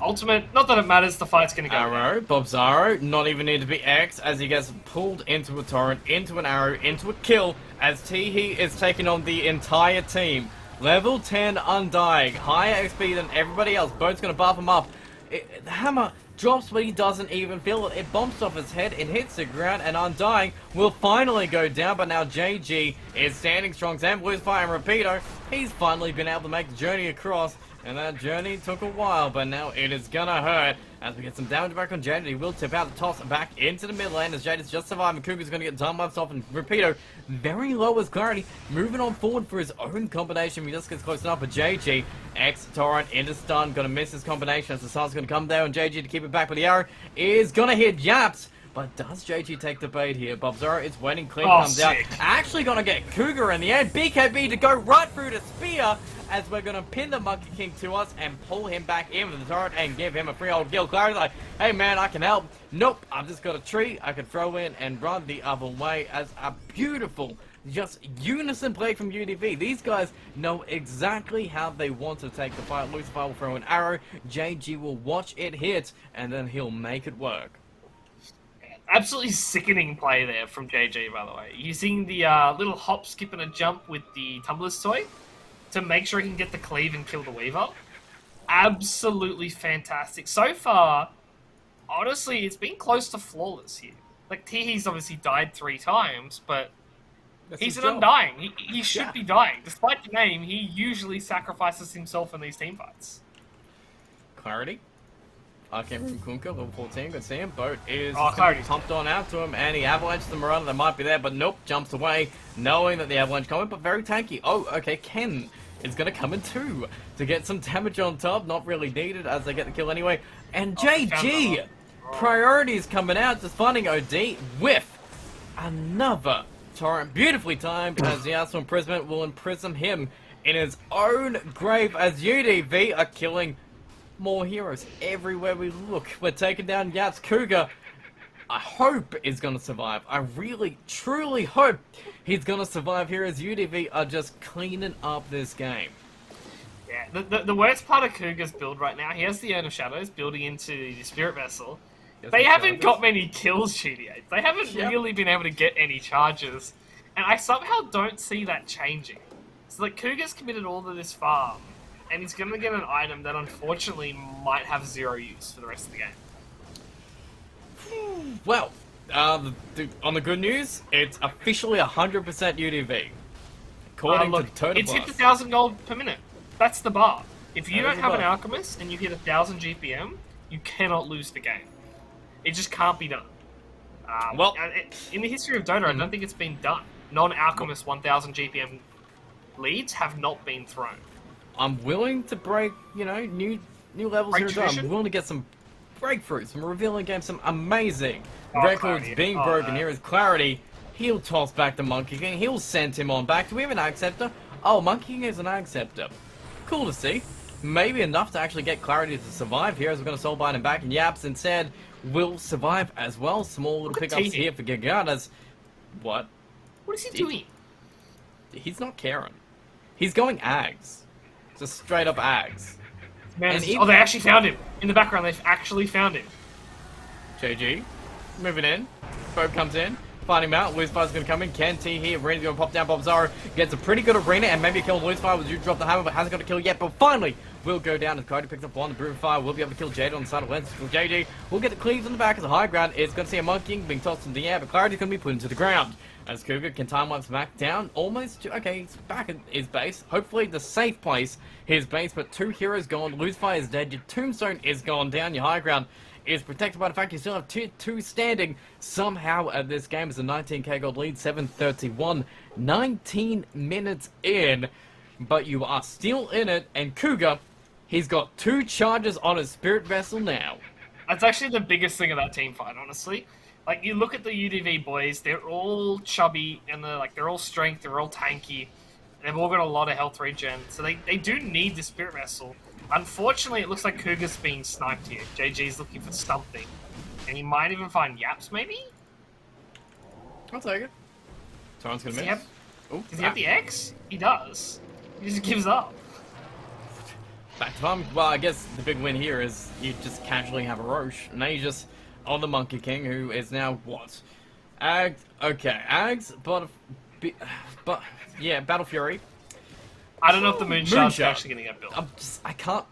ultimate. Not that it matters, the fight's going to go.
Arrow, Bobzaro, not even need to be X, as he gets pulled into a torrent, into an arrow, into a kill, as Teehee is taking on the entire team. Level 10 Undying, higher XP than everybody else. Boat's going to buff him up. The hammer drops, but he doesn't even feel it. It bumps off his head, it hits the ground, and Undying will finally go down, but now JG is standing strong. Sam Blue's fire and Rapido, he's finally been able to make the journey across. And that journey took a while, but now it is gonna hurt. As we get some damage back on Jaded, he will tip out the toss back into the mid lane as Jaded's just surviving. Cougar's gonna get done buffs off, and Rapido, very low as clarity, moving on forward for his own combination. He just gets close enough, but JG, X Torrent into stun, gonna miss his combination as the sun's gonna come there, and JG to keep it back, but the arrow is gonna hit Yaps. But does JG take the bait here? Bobzaro is waiting, Clean comes out. Actually gonna get Cougar in the end. BKB to go right through to Spear, as we're gonna pin the Monkey King to us and pull him back in with the turret and give him a free old kill. Clary's like, hey man, I can help. Nope, I've just got a tree I can throw in and run the other way, as a beautiful, just unison play from UDV. These guys know exactly how they want to take the fight. Lucifer will throw an arrow, JG will watch it hit, and then he'll make it work.
Absolutely sickening play there from JG, by the way. Using the little hop, skip, and a jump with the Tumbler's Toy to make sure he can get the cleave and kill the Weaver. Absolutely fantastic. So far, honestly, it's been close to flawless here. Like, Teehee's obviously died 3 times, but he's an Undying. He should be dying. Despite the name, he usually sacrifices himself in these teamfights.
Clarity. I came from Kunkka, level 14, good see him. Boat is pumped on out to him, and he avalanches the Marauder that might be there, but nope, jumps away, knowing that the avalanche coming, but very tanky. Oh, okay, Ken is going to come in too, to get some damage on top, not really needed as they get the kill anyway. And JG, priorities coming out, just finding OD with another torrent, beautifully timed, as the Arsenal Imprisonment will imprison him in his own grave, as UDV are killing more heroes everywhere we look. We're taking down Yaps. Cougar, I hope, is going to survive. I really, truly hope he's going to survive here, as UDV are just cleaning up this game.
Yeah, the worst part of Cougar's build right now, he has the Urn of Shadows building into the Spirit Vessel. They haven't got many kills, GD8. They haven't really been able to get any charges. And I somehow don't see that changing. So, like, Cougar's committed all to this farm, and he's going to get an item that unfortunately might have 0 use for the rest of the game.
Well, on the good news, it's officially 100% UDV. According to DOTA.
It's hit 1,000 gold per minute. That's the bar. If you don't have an Alchemist and you hit 1,000 GPM, you cannot lose the game. It just can't be done. Well, in the history of Dota, I don't think it's been done. Non-Alchemist 1,000 GPM leads have not been thrown.
I'm willing to break, you know, new levels here. I'm willing to get some breakthroughs, some revealing games, some amazing records
Clarity.
being broken. Here is Clarity. He'll toss back to Monkey King. He'll send him on back. Do we have an acceptor? Oh, Monkey King is an acceptor. Cool to see. Maybe enough to actually get Clarity to survive here as we're going to soulbind him back. And Yaps instead will survive as well. Small little pickups here for Gigatas. What?
What is he doing?
He's not caring. He's going Ags. Just straight up Ags.
Man, oh, they actually found him. In the background, they've actually found him.
JG, moving in. Boat comes in. Finding him out. Lucifire's going to come in. Ken T here. Arena's going to pop down. Bobzaro gets a pretty good arena and maybe a kill on Lucifire. Was you drop the hammer, but hasn't got a kill yet. But finally, will go down as Cody picks up one. The Brewfire will be able to kill Jade on the side of Lens. JG will get the cleaves on the back as a high ground. It's going to see a Monkey King being tossed into the air, but Clarity's going to be put into the ground. As Cougar can time lapse back down, almost to, okay, he's back at his base. Hopefully the safe place, his base, but 2 heroes gone. Lucifer is dead. Your Tombstone is gone down. Your high ground is protected by the fact you still have tier 2 standing somehow at this game. It's a 19k gold lead, 7:31, 19 minutes in, but you are still in it. And Cougar, he's got 2 charges on his Spirit Vessel now.
That's actually the biggest thing of that team fight, honestly. Like, you look at the UDV boys, they're all chubby, and they're all strength, they're all tanky. They've all got a lot of health regen, so they do need the Spirit Vessel. Unfortunately, it looks like Cougar's being sniped here. JG's looking for something. And he might even find Yaps, maybe?
I'll take it. Someone's going to miss.
Does he have the X? He does. He just gives up.
Back to farm. Well, I guess the big win here is you just casually have a Roche. Now you just on the Monkey King, who is now what? Ags. Okay, Ags, but yeah, Battle Fury.
I don't know if the Moonshot's actually going to get built.
I can't.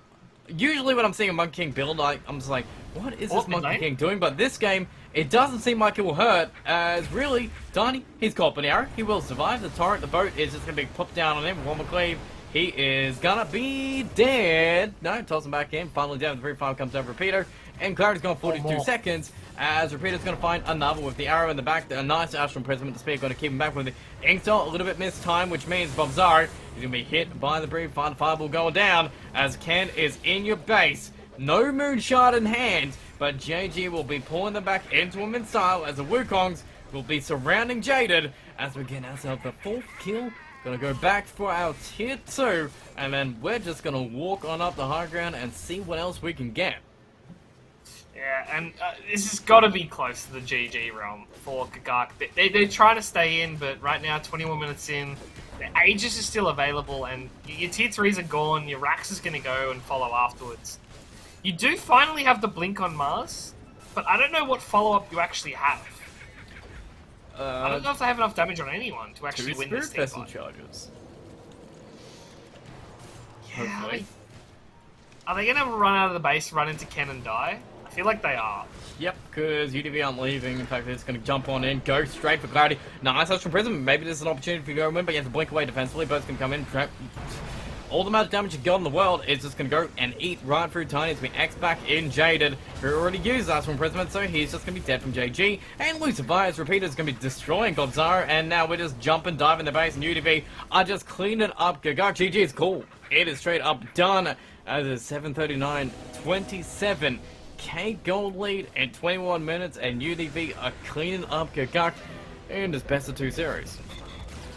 Usually when I'm seeing a Monkey King build, I'm just like, what is this Monkey King doing? But this game, it doesn't seem like it will hurt, as really, Donnie, he's caught an arrow. He will survive. The turret, the boat is just going to be popped down on him. One McCleve, he is going to be dead. No, toss him back in. Finally down, the 3-5 comes over Repeater. And Clarity's gone 42 seconds, as Repeater's going to find another with the arrow in the back. A nice Astral Imprisonment to speak, going to keep him back with the Inkstone. A little bit missed time, which means Bobzaro is going to be hit by the Brief. Fireball going down, as Ken is in your base. No Moonshot in hand, but JG will be pulling them back into him in style, as the Wukongs will be surrounding Jaded, as we get ourselves the 4th kill. Gonna go back for our tier 2, and then we're just gonna walk on up the high ground and see what else we can get.
Yeah, and this has got to be close to the GG realm for Gagak. They're trying to stay in, but right now, 21 minutes in, the Aegis is still available, and your tier 3s are gone, your Rax is going to go and follow afterwards. You do finally have the Blink on Mars, but I don't know what follow-up you actually have. I don't know if they have enough damage on anyone to actually win this team fight.
Charges.
Yeah, are they going to run out of the base, run into Ken and die? I feel like they are. Yep,
because UDV aren't leaving. In fact, they're just going to jump on in, go straight for Clarity. Nice touch from Prism. Maybe this is an opportunity for you to go win, but you have to blink away defensively. Both can come in. All the amount of damage you've got in the world is just going to go and eat right through Tiny. It's been X back in Jaded, who already used Astral Imprisonment, so he's just going to be dead from JG. And Lucifire's Repeater is going to be destroying Gobzaro, and now we're just jumping, diving the base, and UDV are just cleaning up Gagak. GG is cool. It is straight up done as a 7:39, 27k gold lead in 21 minutes, and UDV are cleaning up Gagak in this best of 2 series.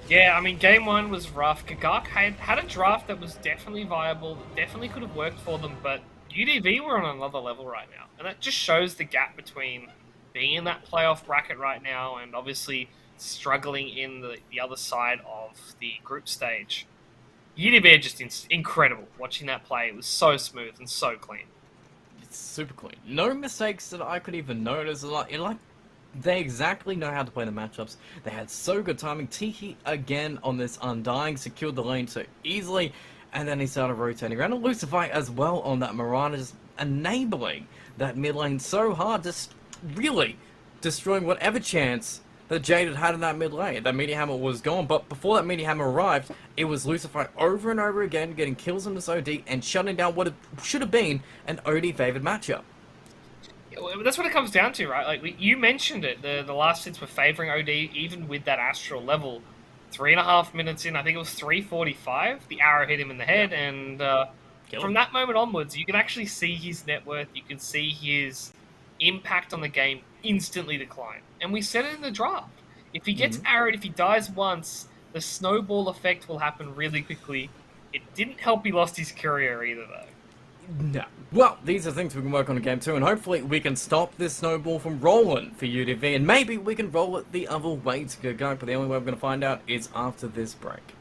Yeah, I mean, game 1 was rough. Gagak had a draft that was definitely viable, that definitely could have worked for them, but UDV were on another level right now. And that just shows the gap between being in that playoff bracket right now and obviously struggling in the other side of the group stage. UDV are just incredible watching that play. It was so smooth and so clean.
It's super clean. No mistakes that I could even notice. They exactly know how to play the matchups. They had so good timing. Tiki again on this Undying, secured the lane so easily, and then he started rotating around. And Lucifer as well on that Mirana, just enabling that mid lane so hard, just really destroying whatever chance that Jaded had in that mid lane. That Meteor Hammer was gone, but before that Meteor Hammer arrived, it was Lucifer over and over again, getting kills in this OD and shutting down what it should have been an OD favored matchup.
That's what it comes down to, right? Like you mentioned it, the last hits were favouring OD, even with that Astral level. 3.5 minutes in, I think it was 3:45. The arrow hit him in the head, and From that moment onwards, you can actually see his net worth. You can see his impact on the game instantly decline. And we said it in the draft. If he gets arrowed, if he dies once, the snowball effect will happen really quickly. It didn't help he lost his career either, though.
No. Well, these are things we can work on in game 2, and hopefully we can stop this snowball from rolling for UDV, and maybe we can roll it the other way to go, but the only way we're going to find out is after this break.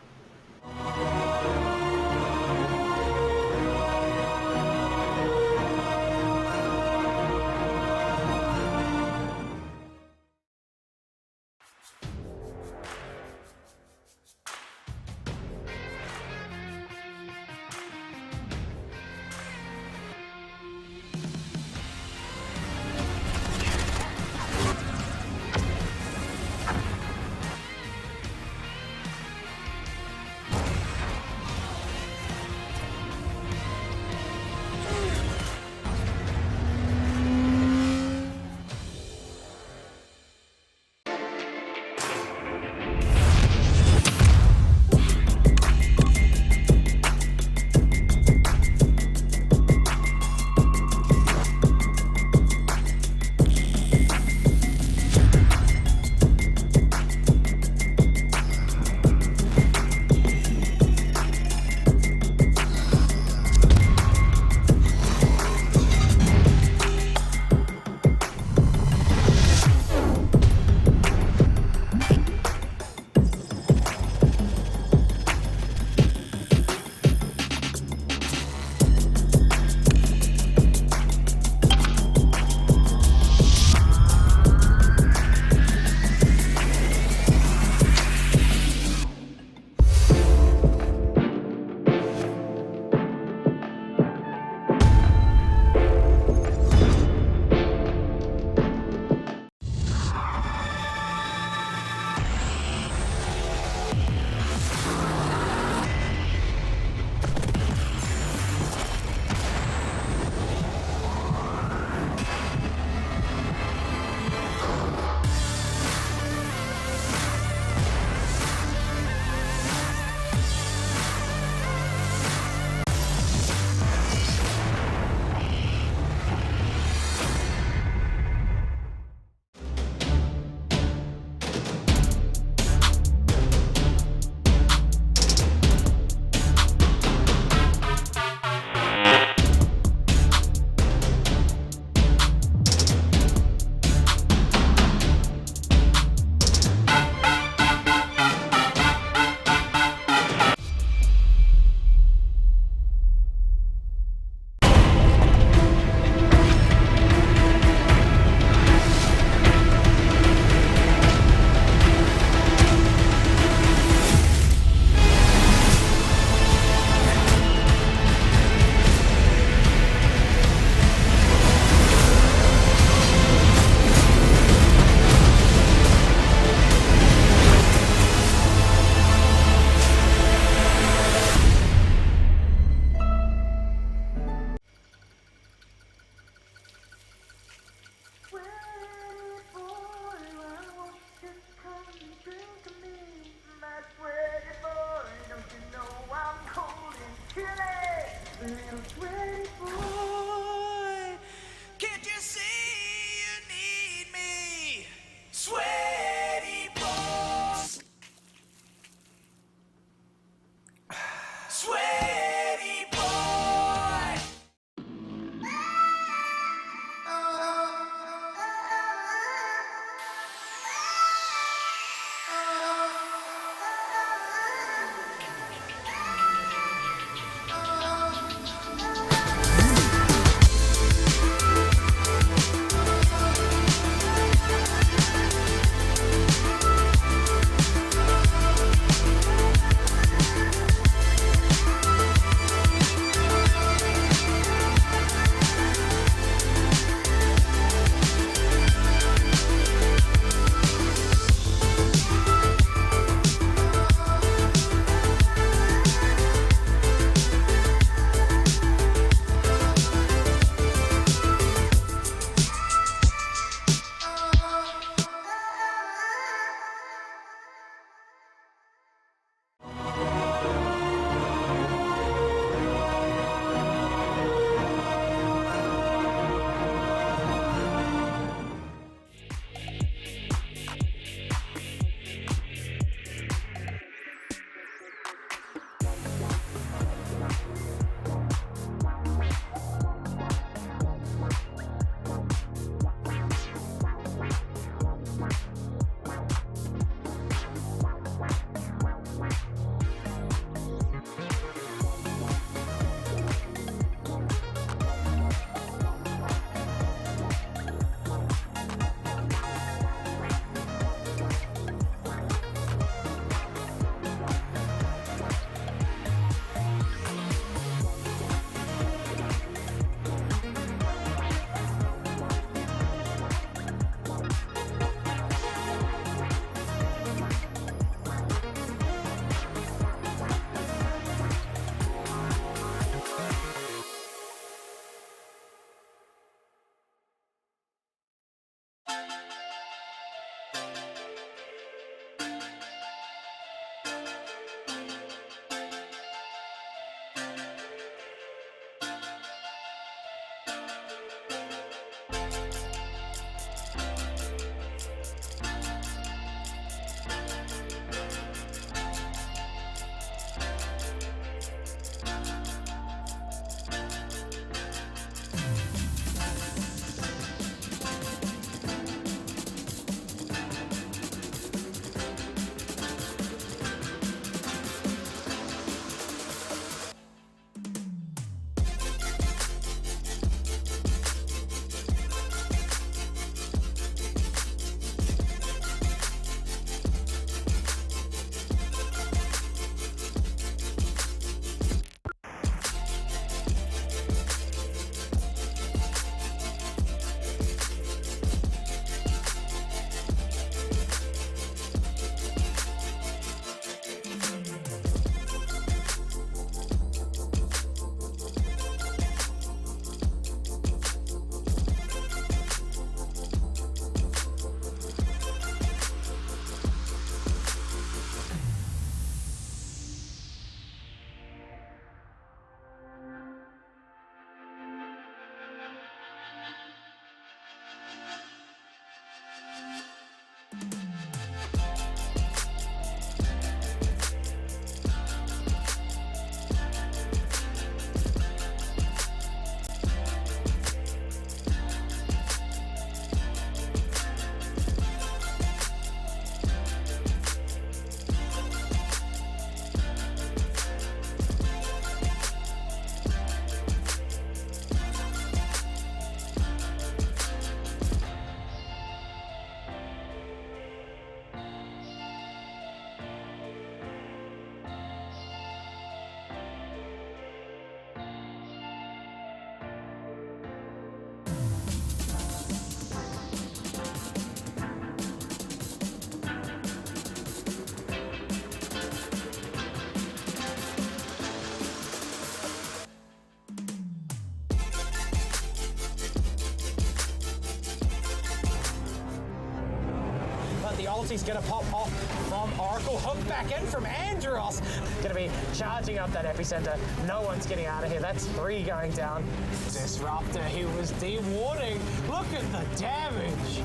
The ulti's gonna pop off from Oracle. Hook back in from Andros. Gonna be charging up that epicenter. No one's getting out of here. That's 3 going down. Disruptor, he was dewarding. Look at the damage.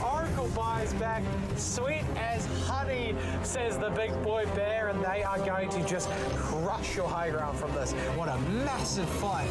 Oracle buys back, sweet as honey, says the big boy bear, and they are going to just crush your high ground from this. What a massive fight.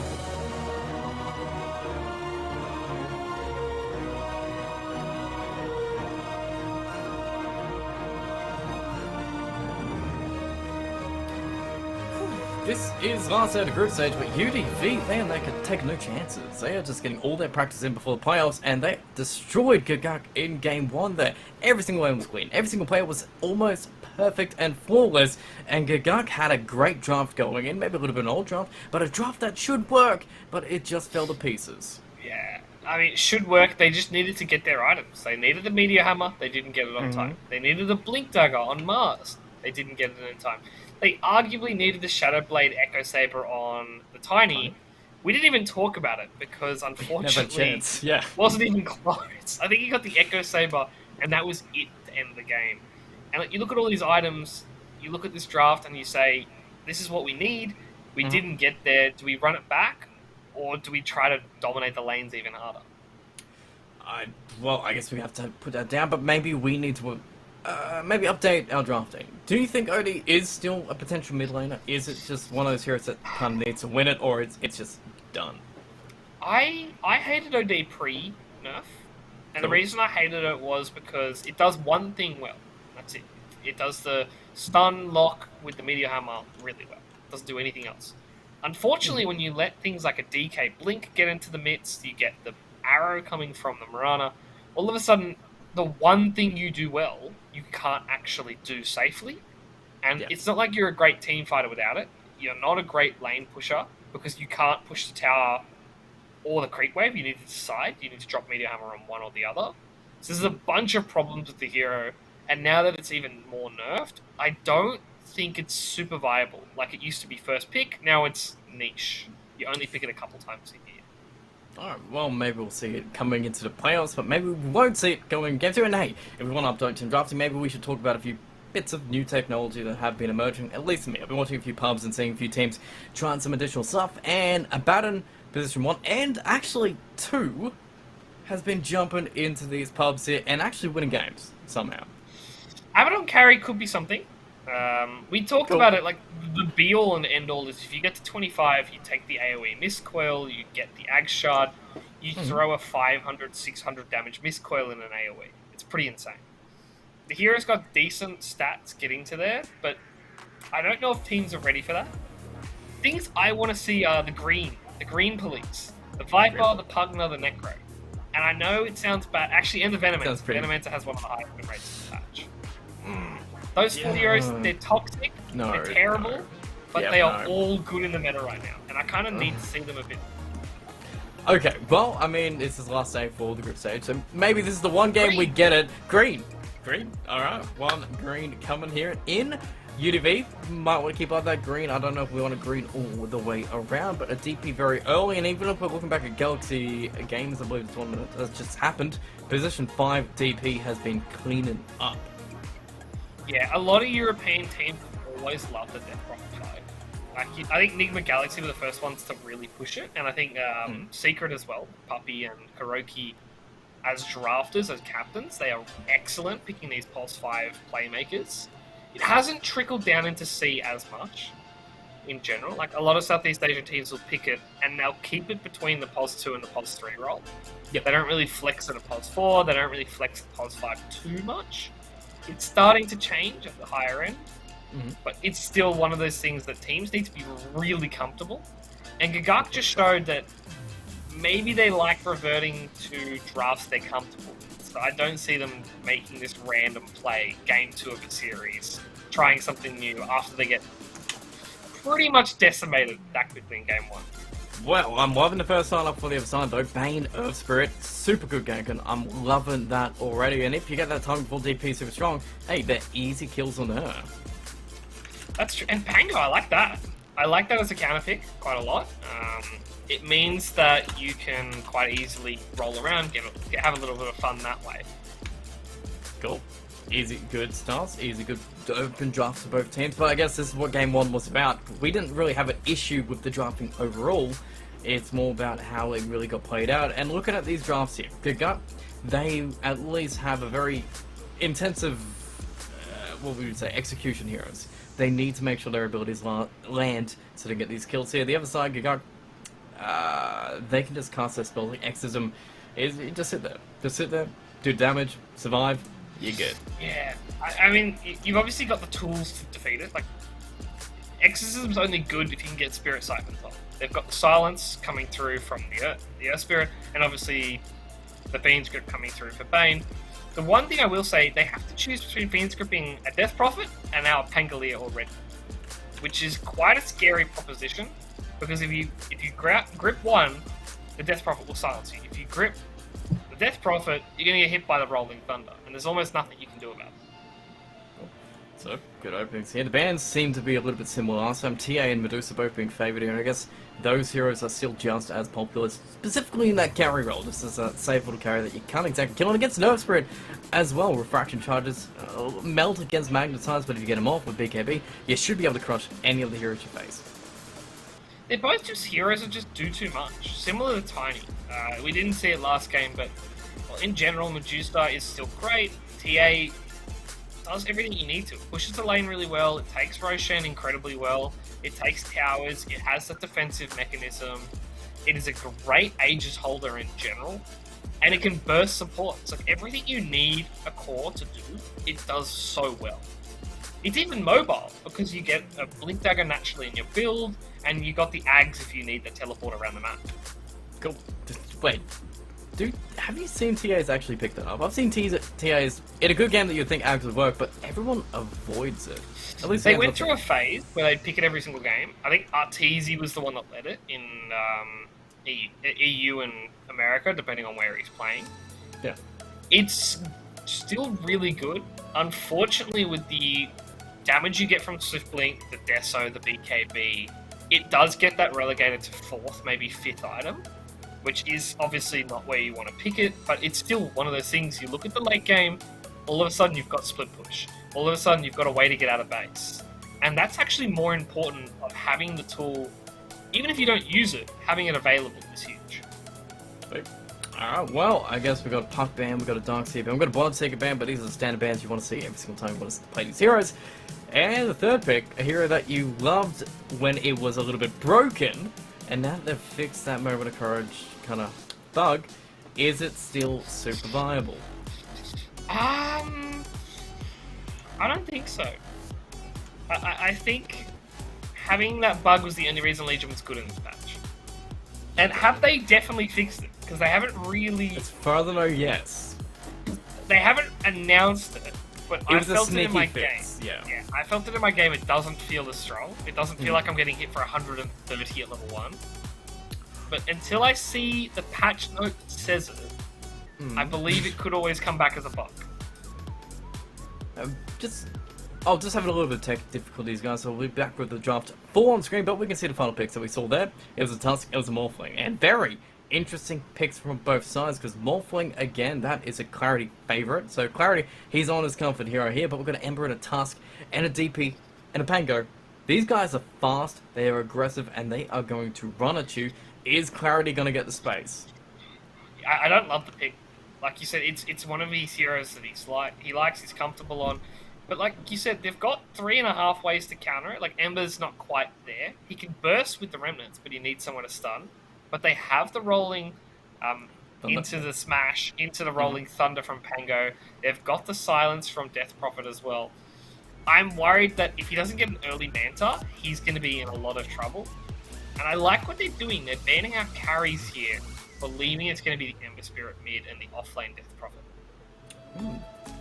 This is last out of group stage, but UDV, they could take no chances. They are just getting all their practice in before the playoffs, and they destroyed Gigak in game 1 there. Every single one was clean. Every single player was almost perfect and flawless, and Gigak had a great draft going in, maybe a little bit of an old draft, but a draft that should work, but it just fell to pieces.
Yeah, I mean, it should work. They just needed to get their items. They needed the Meteor Hammer. They didn't get it on time. They needed the Blink Dagger on Mars. They didn't get it in time. They arguably needed the Shadow Blade Echo Saber on the Tiny. We didn't even talk about it because, unfortunately, it wasn't even close. I think he got the Echo Saber, and that was it to end the game. And you look at all these items, you look at this draft, and you say, this is what we need. We didn't get there. Do we run it back, or do we try to dominate the lanes even harder?
Well, I guess we have to put that down, but maybe we need to maybe update our drafting. Do you think Odie is still a potential mid laner? Is it just one of those heroes that kind of needs to win it, or it's just done?
I hated OD pre-nerf, and the reason I hated it was because it does one thing well. That's it. It does the stun lock with the Meteor Hammer really well. It doesn't do anything else. Unfortunately, when you let things like a DK Blink get into the midst, you get the arrow coming from the Mirana, all of a sudden, the one thing you do well, you can't actually do safely. And it's not like you're a great team fighter without it. You're not a great lane pusher because you can't push the tower or the creep wave. You need to decide. You need to drop Meteor Hammer on one or the other. So there's a bunch of problems with the hero. And now that it's even more nerfed, I don't think it's super viable. Like it used to be first pick, now it's niche. You only pick it a couple times a year.
Alright, well, maybe we'll see it coming into the playoffs, but maybe we won't see it going in game 2. And hey, if we want to update team drafting, maybe we should talk about a few bits of new technology that have been emerging, at least for me. I've been watching a few pubs and seeing a few teams trying some additional stuff, and Abaddon, position 1, and actually 2, has been jumping into these pubs here and actually winning games, somehow.
Abaddon carry could be something. We talked about it, like, the be-all and end-all is if you get to 25, you take the AoE Mistcoil, you get the Ag Shard, you throw a 500, 600 damage Mistcoil in an AoE. It's pretty insane. The hero's got decent stats getting to there, but I don't know if teams are ready for that. Things I want to see are the green police, the Viper, the Pugna, the Necro. And I know it sounds bad, actually, and the Venomancer. Venomancer has one of the highest win rates in the patch. Those 4 heroes, they're toxic, they're terrible, but they are all good in the meta right now. And I kind of need to see them a bit.
Okay, well, I mean, this is the last day for the group stage, so maybe this is the one game we get it. Green, alright, one green coming here in UDV. Might want to keep up that green. I don't know if we want a green all the way around, but a DP very early, and even if we're looking back at Galaxy Games, I believe the tournament has just happened, position 5 DP has been cleaning up.
Yeah, a lot of European teams always loved the Death Rock 5. Like, I think Nigma Galaxy were the first ones to really push it, and I think Secret as well, Puppy and Kuroki as drafters, as captains, they are excellent picking these Pulse 5 playmakers. It hasn't trickled down into C as much in general. Like, a lot of Southeast Asian teams will pick it, and they'll keep it between the Pulse 2 and the Pulse 3 role. Yep. They don't really flex at a Pulse 4, they don't really flex at Pulse 5 too much. It's starting to change at the higher end, but it's still one of those things that teams need to be really comfortable. And Gigak just showed that maybe they like reverting to drafts they're comfortable with. So I don't see them making this random play, game 2 of a series, trying something new after they get pretty much decimated that quickly in game 1.
Well, I'm loving the first sign up for the other side though. Bane, Earth Spirit, super good gank, and I'm loving that already. And if you get that time before DP super strong, hey, they're easy kills on her.
That's true. And Pango, I like that. I like that as a counter pick quite a lot. It means that you can quite easily roll around, have a little bit of fun that way.
Cool. easy, good starts, easy, good open drafts for both teams. But I guess this is what Game 1 was about. We didn't really have an issue with the drafting overall. It's more about how it really got played out. And looking at these drafts here, Giga, they at least have a very intensive, what we would say, execution heroes. They need to make sure their abilities land so they get these kills here. The other side, Giga, they can just cast their spells. Like Exorcism is just sit there. Just sit there, do damage, survive, you're good.
Yeah, I mean, you've obviously got the tools to defeat it. Like, Exorcism's only good if you can get Spirit Siphons off. They've got the Silence coming through from the Earth Spirit, and obviously the Fiend's Grip coming through for Bane. The one thing I will say, they have to choose between Fiend's Grip being a Death Prophet and now a Pangolier already, which is quite a scary proposition, because if you grip one, the Death Prophet will silence you. If you grip the Death Prophet, you're going to get hit by the Rolling Thunder, and there's almost nothing you can do about it.
So, good openings here. The bans seem to be a little bit similar last time. TA and Medusa both being favoured here, and I guess those heroes are still just as popular, specifically in that carry role. This is a safe little carry that you can't exactly kill, and against Nerve Spirit as well. Refraction charges melt against Magnetize, but if you get them off with BKB, you should be able to crush any of the heroes you face.
They're both just heroes that just do too much, similar to Tiny. We didn't see it last game, but in general, Medusa is still great. TA does everything you need to. It pushes the lane really well, it takes Roshan incredibly well, it takes towers, it has the defensive mechanism, it is a great Aegis holder in general, and it can burst support. It's like everything you need a core to do, it does so well. It's even mobile, because you get a Blink Dagger naturally in your build, and you got the Ags if you need the teleport around the map.
Cool. Wait. Dude, have you seen TAs actually pick that up? I've seen TAs in a good game that you'd think Ags would work, but everyone avoids it. At least
they went through a phase where they'd pick it every single game. I think Arteezy was the one that led it in EU and America, depending on where he's playing.
Yeah.
It's still really good. Unfortunately, with the damage you get from Swift Blink, the Deso, the BKB, it does get that relegated to 4th, maybe 5th item, which is obviously not where you want to pick it, but it's still one of those things. You look at the late game, all of a sudden you've got split push. All of a sudden you've got a way to get out of base. And that's actually more important of having the tool, even if you don't use it, having it available is huge.
Alright, well, I guess we've got a Puck ban, we've got a Darkseer ban, we've got a Bloodseeker ban, but these are the standard bans you want to see every single time you want to play these heroes. And the third pick, a hero that you loved when it was a little bit broken, and now they've fixed that Moment of Courage kind of bug, is it still super viable?
I don't think so. I think having that bug was the only reason Legion was good in this patch. And have they definitely fixed it? Because they haven't really...
As far as I know, yes.
They haven't announced it, but I felt it in my
fix.
game. Yeah, I felt it in my game. It doesn't feel as strong. It doesn't feel like I'm getting hit for 130 at level 1. But until I see the patch note that says it, I believe it could always come back as a bug.
I'll just have a little bit of tech difficulties, guys, so we'll be back with the draft full on screen, but we can see the final picks that we saw there. It was a Tusk, it was a Morphling, and very interesting picks from both sides, because Morphling, again, that is a Clarity favourite. So Clarity, he's on his comfort hero here, but we've got an Ember and a Tusk, and a DP, and a Pango. These guys are fast, they are aggressive, and they are going to run at you. Is Clarity going to get the space?
I don't love the pick. Like you said, it's one of these heroes that he likes, he's comfortable on. But like you said, they've got 3.5 ways to counter it. Like, Ember's not quite there. He can burst with the Remnants, but he needs someone to stun. But they have the rolling into the Smash, into the rolling Thunder from Pango. They've got the Silence from Death Prophet as well. I'm worried that if he doesn't get an early Manta, he's going to be in a lot of trouble. And I like what they're doing. They're banning out carries here, believing it's going to be the Ember Spirit mid and the offlane Death Prophet.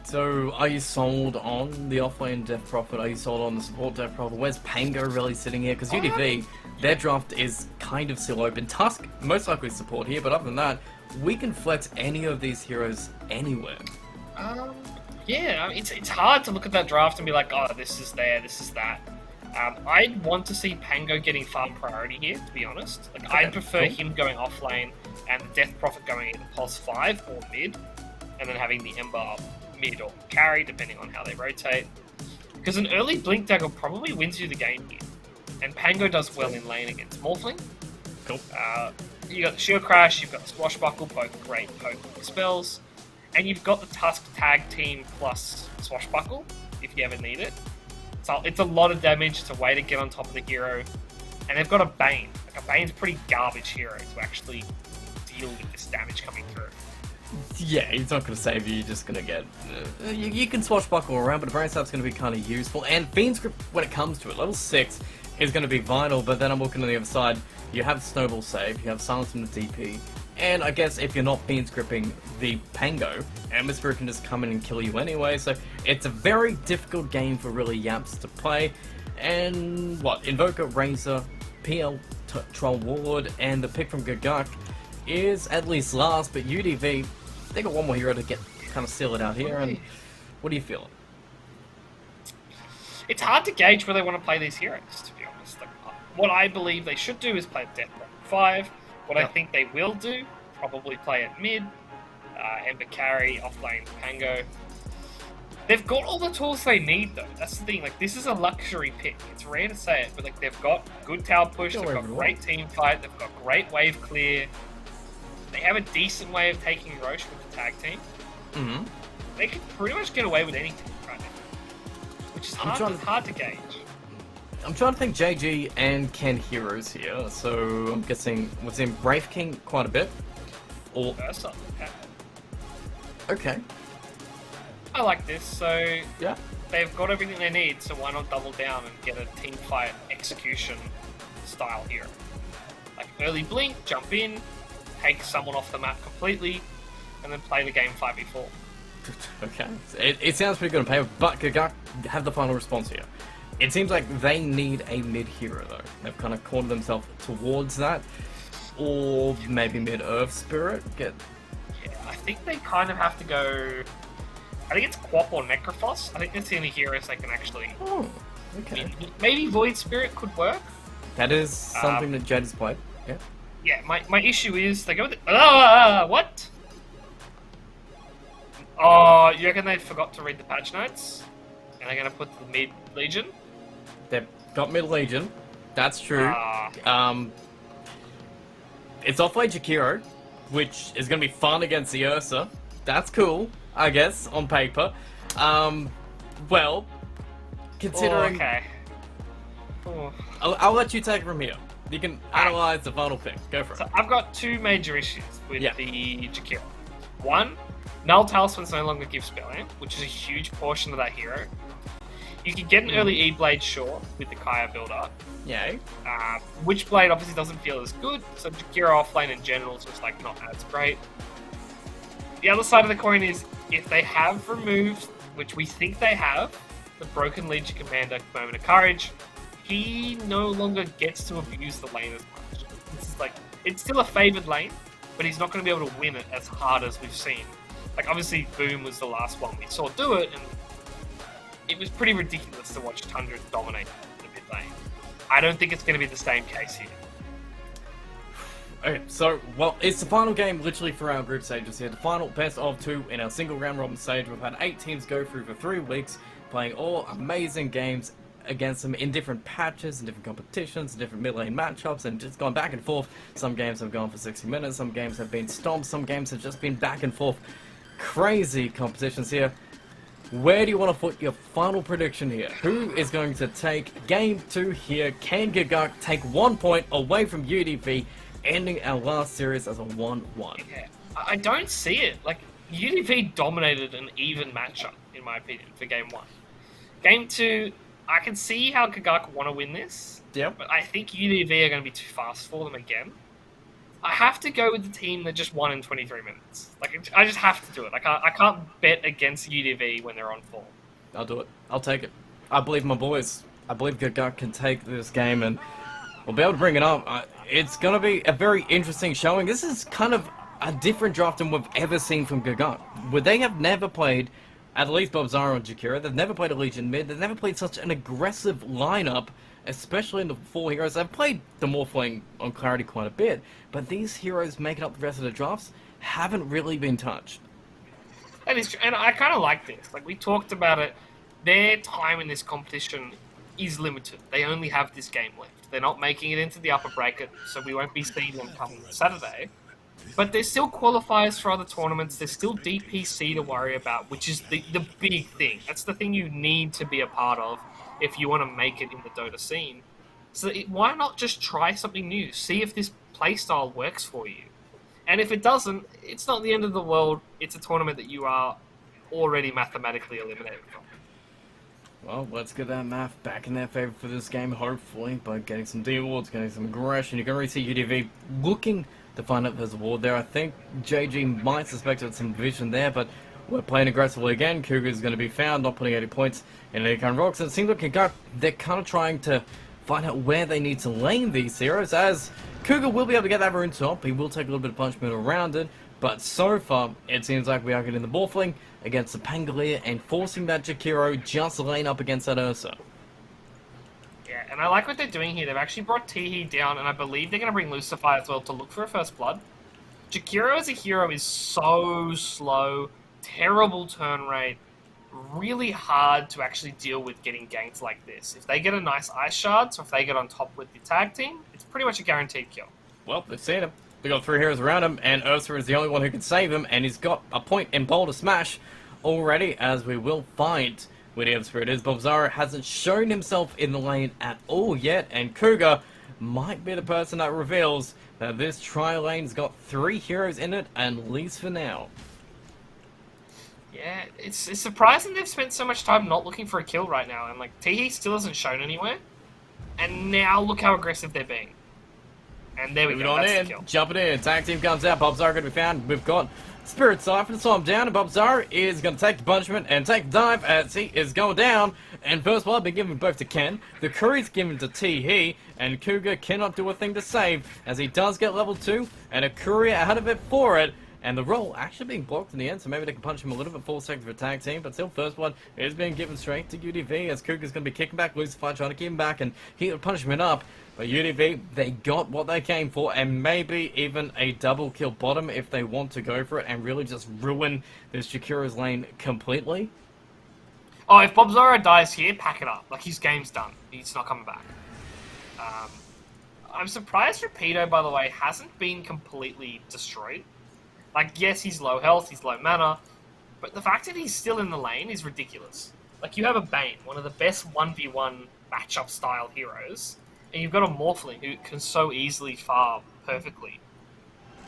So, are you sold on the offlane Death Prophet? Are you sold on the support Death Prophet? Where's Pango really sitting here? Because UDV, their draft is kind of still open. Tusk, most likely support here, but other than that, we can flex any of these heroes anywhere.
Yeah, I mean, it's hard to look at that draft and be like, oh, this is there, this is that. I'd want to see Pango getting farm priority here, to be honest. Like, okay, I'd prefer him going offlane and the Death Prophet going in pulse 5 or mid, and then having the Ember mid or carry, depending on how they rotate. Because an early Blink Dagger probably wins you the game here. And Pango does well in lane against Morphling.
Cool.
You got the Shield Crash, you've got the Swashbuckle, both great potent spells. And you've got the Tusk Tag Team plus Swashbuckle, if you ever need it. So it's a lot of damage, it's a way to get on top of the hero. And they've got a Bane. Like, a Bane's a pretty garbage hero to actually deal with this damage coming through.
Yeah, he's not going to save you, you're just going to get... you can swashbuckle around, but the Brain Sap's going to be kind of useful. And Fiend Script, when it comes to it, level 6 is going to be vital, but then I'm looking on the other side, you have Snowball save, you have Silence from the DP, and I guess if you're not Fiend Scripting the Pango, Atmosphere can just come in and kill you anyway, so it's a very difficult game for really Yaps to play. And what? Invoker, Razor, PL, Troll Warlord, and the pick from Gagak is at least last, but UDV, they got one more hero to get kind of seal it out here, and what are you feeling?
It's hard to gauge where they want to play these heroes, to be honest. Like, what I believe they should do is play Death Block 5. What I think they will do, probably play at mid, Ember carry, offlane Pango. They've got all the tools they need, though. That's the thing. Like, this is a luxury pick. It's rare to say it, but like, they've got good tower push, they've got great team fight, they've got great wave clear. They have a decent way of taking Roche with the tag team.
Mm-hmm.
They can pretty much get away with anything right now, which is hard to gauge.
I'm trying to think JG and Ken heroes here, so I'm guessing was in Brave King quite a bit. Or
Ursa.
okay.
I like this, so
Yeah.
they've got everything they need, so why not double down and get a team fight execution style hero? Like early blink, jump in, take someone off the map completely, and then play the game 5v4.
Okay. It sounds pretty good on paper, but Gagak have the final response here. It seems like they need a mid hero though. They've kind of cornered themselves towards that. Or maybe mid-Earth Spirit. Yeah,
I think they kind of have to go... I think it's Quap or Necrophos. I think that's the only heroes they can actually...
Oh, okay.
Maybe Void Spirit could work.
That is something that Jade has played. Yeah.
Yeah, my issue is they go with it. What? Oh, you reckon they forgot to read the patch notes? And they're going to put the mid Legion?
They've got mid Legion. That's true. It's off-lane Jakiro, which is going to be fun against the Ursa. That's cool, I guess, on paper. Well, considering...
okay.
I'll let you take it from here. You can analyze the final pick. Go for it.
So I've got two major issues with the Jakiro. One, Null Talismans no longer give spell amp, which is a huge portion of that hero. You can get an early E-Blade, sure, with the Kaya build-up.
Yay.
Witchblade obviously doesn't feel as good, so Jakiro offlane in general is just like not as great. The other side of the coin is, if they have removed, which we think they have, the Broken Legion Commander, Moment of Courage, he no longer gets to abuse the lane as much. This is like, it's still a favoured lane, but he's not going to be able to win it as hard as we've seen. Like, obviously, Boom was the last one we saw do it, and it was pretty ridiculous to watch Tundra dominate the mid lane. I don't think it's going to be the same case here.
Okay, so, well, it's the final game literally for our group stages here. The final best of 2 in our single round robin stage. We've had 8 teams go through for 3 weeks, playing all amazing games against them in different patches, and different competitions, and different mid lane matchups, and just gone back and forth. Some games have gone for 60 minutes, some games have been stomped, some games have just been back and forth. Crazy competitions here. Where do you want to put your final prediction here? Who is going to take game 2 here? Can Gagak take 1 point away from UDV, ending our last series as a 1-1?
Yeah, I don't see it. Like, UDV dominated an even matchup, in my opinion, for game 1. Game 2, I can see how Gagak want to win this.
Yep.
But I think UDV are going to be too fast for them again. I have to go with the team that just won in 23 minutes. Like, I just have to do it. Like, I can't bet against UDV when they're on form.
I'll do it. I'll take it. I believe my boys. I believe Gagak can take this game, and we'll be able to bring it up. It's going to be a very interesting showing. This is kind of a different draft than we've ever seen from Gagak. Where they have never played, at least Bob Zara and Jakiro, they've never played a Legion mid. They've never played such an aggressive lineup, especially in the 4 heroes. I've played the Morphling on Clarity quite a bit, but these heroes making up the rest of the drafts haven't really been touched.
That is true. And I kind of like this. Like, we talked about it. Their time in this competition is limited. They only have this game left. They're not making it into the upper bracket, so we won't be seeing them come Saturday. But there's still qualifiers for other tournaments. There's still DPC to worry about, which is the big thing. That's the thing you need to be a part of if you want to make it in the Dota scene. So why not just try something new? See if this playstyle works for you. And if it doesn't, it's not the end of the world. It's a tournament that you are already mathematically eliminated from.
Well, let's get that math back in their favor for this game, hopefully, by getting some D awards, getting some aggression. You can really see UDV looking to find out there's a ward there. I think JG might suspect there's some vision there, but we're playing aggressively again. Cougar's going to be found, not putting any points in any kind of rocks. And it seems like they're kind of trying to find out where they need to lane these heroes, as Cougar will be able to get that rune top. He will take a little bit of punishment around it, but so far, it seems like we are getting the ball fling against the Pangolier and forcing that Jakiro just to lane up against that Ursa.
Yeah, and I like what they're doing here. They've actually brought Teehee down, and I believe they're going to bring Lucifer as well to look for a first blood. Jakiro as a hero is so slow, terrible turn rate, really hard to actually deal with getting ganked like this. If they get a nice ice shard, so if they get on top with the tag team, it's pretty much a guaranteed kill.
Well, they've seen him. They got 3 heroes around him, and Ursa is the only one who can save him, and he's got a point in Boulder Smash already, as we will find where the other spirit is. Bobzara hasn't shown himself in the lane at all yet, and Cougar might be the person that reveals that this tri-lane's got 3 heroes in it, at least for now.
Yeah, it's surprising they've spent so much time not looking for a kill right now, and like Teehee still hasn't shown anywhere, and now look how aggressive they're being. And there we go, that's the kill.
Jumping in, tag team comes out, Bobzara going to be found. We've got Spirit Siphon to slow him down, and Bobzara is going to take the punishment and take the dive as he is going down. And first blood been given both to Ken, the Curry's given to Teehee, and Cougar cannot do a thing to save as he does get level 2, and a Courier out of it for it. And the roll actually being blocked in the end, so maybe they can punch him a little bit 4 seconds for a tag team, but still first blood is being given straight to UDV as Cougar's going to be kicking back, Lucifer trying to keep him back and keep the punishment up. But UDV, they got what they came for, and maybe even a double kill bottom if they want to go for it and really just ruin this Jakiro's lane completely.
Oh, if Bobzara dies here, pack it up. Like, his game's done. He's not coming back. I'm surprised Rapido, by the way, hasn't been completely destroyed. Like, yes, he's low health, he's low mana, but the fact that he's still in the lane is ridiculous. Like, you have a Bane, one of the best 1v1 matchup style heroes, and you've got a Morphling who can so easily farm perfectly.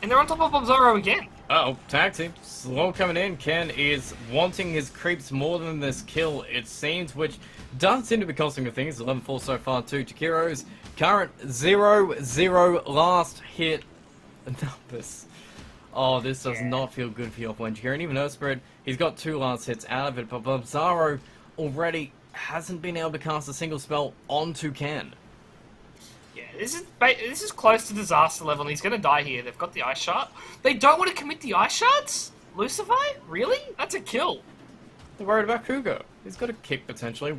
And they're on top of Bobzara again.
Uh-oh, tag team. Slow coming in. Ken is wanting his creeps more than this kill, it seems, which does seem to be costing a thing. It's 11-4 so far too. Jakiro's current 0-0 last hit numbers. Oh, this does not feel good for your point, Jakiro. And even Earthspirit, he's got 2 last hits out of it, but Bobzara already hasn't been able to cast a single spell onto Ken.
Yeah, this is close to disaster level, and he's going to die here. They've got the Ice Shard. They don't want to commit the Ice Shards? Lucifer? Really? That's a kill.
They're worried about Cougar. He's got a kick, potentially.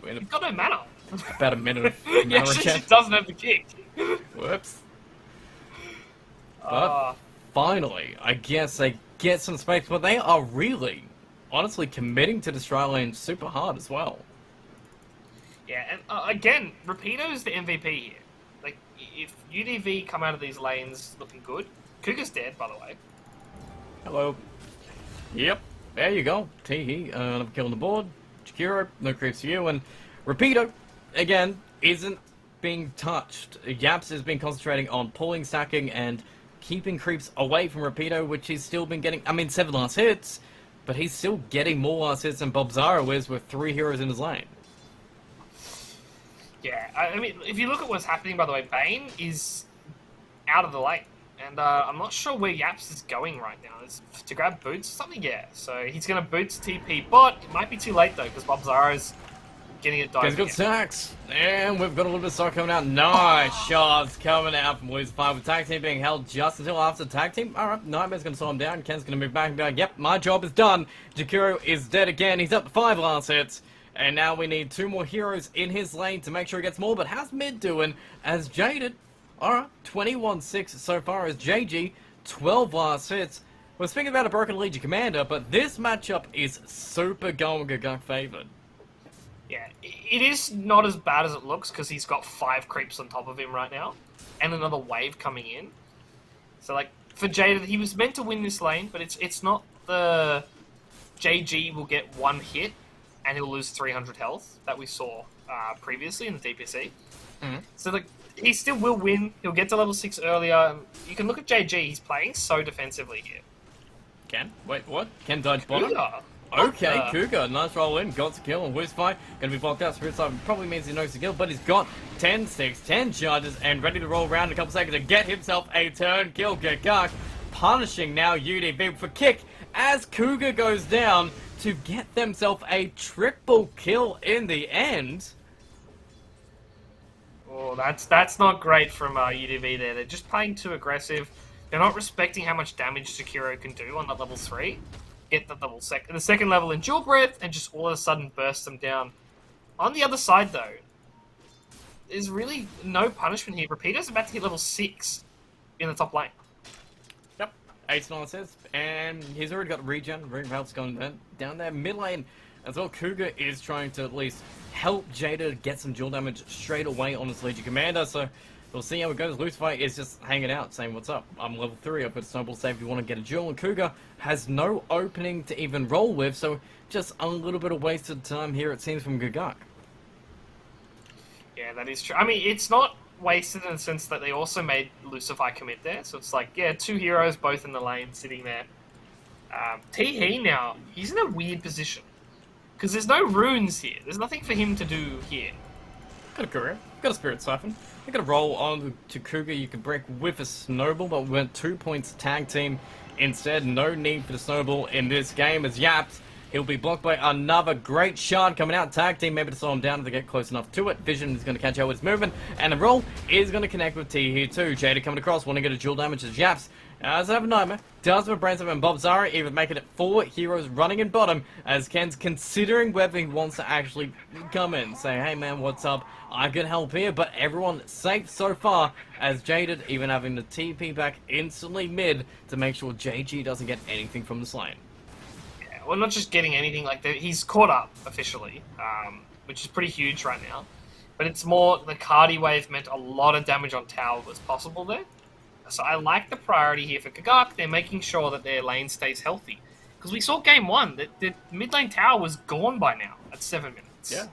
He's got no mana.
About a minute of mana
Yeah, she doesn't have the kick.
Whoops. But finally, I guess they get some space, but they are really, honestly, committing to this tri lane super hard as well.
Yeah, and again, Rapido's the MVP here. Like, if UDV come out of these lanes looking good, Cougar's dead, by the way.
Hello. Yep, there you go. Teehee, another kill on the board. Jakiro, no creeps to you, and Rapido, again, isn't being touched. Yaps has been concentrating on pulling, stacking, and keeping creeps away from Rapido, which he's still been getting, 7 last hits, but he's still getting more last hits than Bobzara is with 3 heroes in his lane.
Yeah, I mean, if you look at what's happening, by the way, Bane is out of the lane. And I'm not sure where Yaps is going right now. Is to grab boots or something? Yeah, so he's going to boots TP, but it might be too late, though, because Bobzara's getting it dived.
He's got sacks, and we've got a little bit of stock coming out. Nice shots coming out from Lucifer, with tag team being held just until after tag team. Alright, Nightmare's going to slow him down. Ken's going to move back and be like, yep, my job is done. Jakiro is dead again. He's up to 5 last hits. And now we need 2 more heroes in his lane to make sure he gets more. But how's mid doing as Jaded? Alright, 21-6 so far as JG. 12 last hits. We're speaking about a broken Legion commander, but this matchup is super going Gagak favored.
Yeah, it is not as bad as it looks because he's got 5 creeps on top of him right now, and another wave coming in. So like for Jada, he was meant to win this lane, but it's not the JG will get 1 hit and he'll lose 300 health that we saw previously in the DPC. So like he still will win. He'll get to level 6 earlier. You can look at JG. He's playing so defensively here.
Ken? Wait, what? Ken dodge bottom?
Cougar.
Okay, Cougar, nice roll in, got to kill, and Wizfight gonna be blocked out. Spirit Side probably means he knows to kill, but he's got 10 sticks, 10 charges, and ready to roll around in a couple seconds to get himself a turn kill. Gagak punishing now UDV for kick as Cougar goes down to get themselves a triple kill in the end.
Oh, that's not great from UDV there. They're just playing too aggressive. They're not respecting how much damage Sekiro can do on that level 3. Get the second level in Dual Breath and just all of a sudden burst them down. On the other side, though, there's really no punishment here. Repeater's about to hit level 6 in the top lane.
Yep, 8 analysis, and he's already got regen. Health's gone down there. Mid lane as well. Cougar is trying to at least help Jada get some dual damage straight away on his Legion commander, so we'll see how it goes. Lucifer is just hanging out, saying, what's up? I'm level 3, I've got a snowball save if you want to get a duel, and Cougar has no opening to even roll with, so just a little bit of wasted time here, it seems, from Gagak.
Yeah, that is true. I mean, it's not wasted in the sense that they also made Lucifer commit there, so it's like, yeah, 2 heroes both in the lane sitting there. Teehee now, he's in a weird position, because there's no runes here. There's nothing for him to do here.
Got a courier, got a Spirit Siphon. You're going to roll on to Cougar. You can break with a Snowball, but we went 2 points tag team instead. No need for the Snowball in this game as Yaps. He'll be blocked by another great shard coming out. Tag team maybe to slow him down if they get close enough to it. Vision is going to catch out with his movement, and the roll is going to connect with T here too. Jada coming across, wanting to get a dual damage as Yaps. Does have a nightmare. Does have a brains up, and Bob Zara even making it 4 heroes running in bottom as Ken's considering whether he wants to actually come in. Say, hey man, what's up? I can help here, but everyone safe so far as Jaded even having the TP back instantly mid to make sure JG doesn't get anything from this lane.
Yeah, well, not just getting anything, like he's caught up officially, which is pretty huge right now. But it's more the Cardi wave meant a lot of damage on tower was possible there. So I like the priority here for Gagak. They're making sure that their lane stays healthy. Because we saw game 1, that the mid lane tower was gone by now at 7 minutes.
Yeah.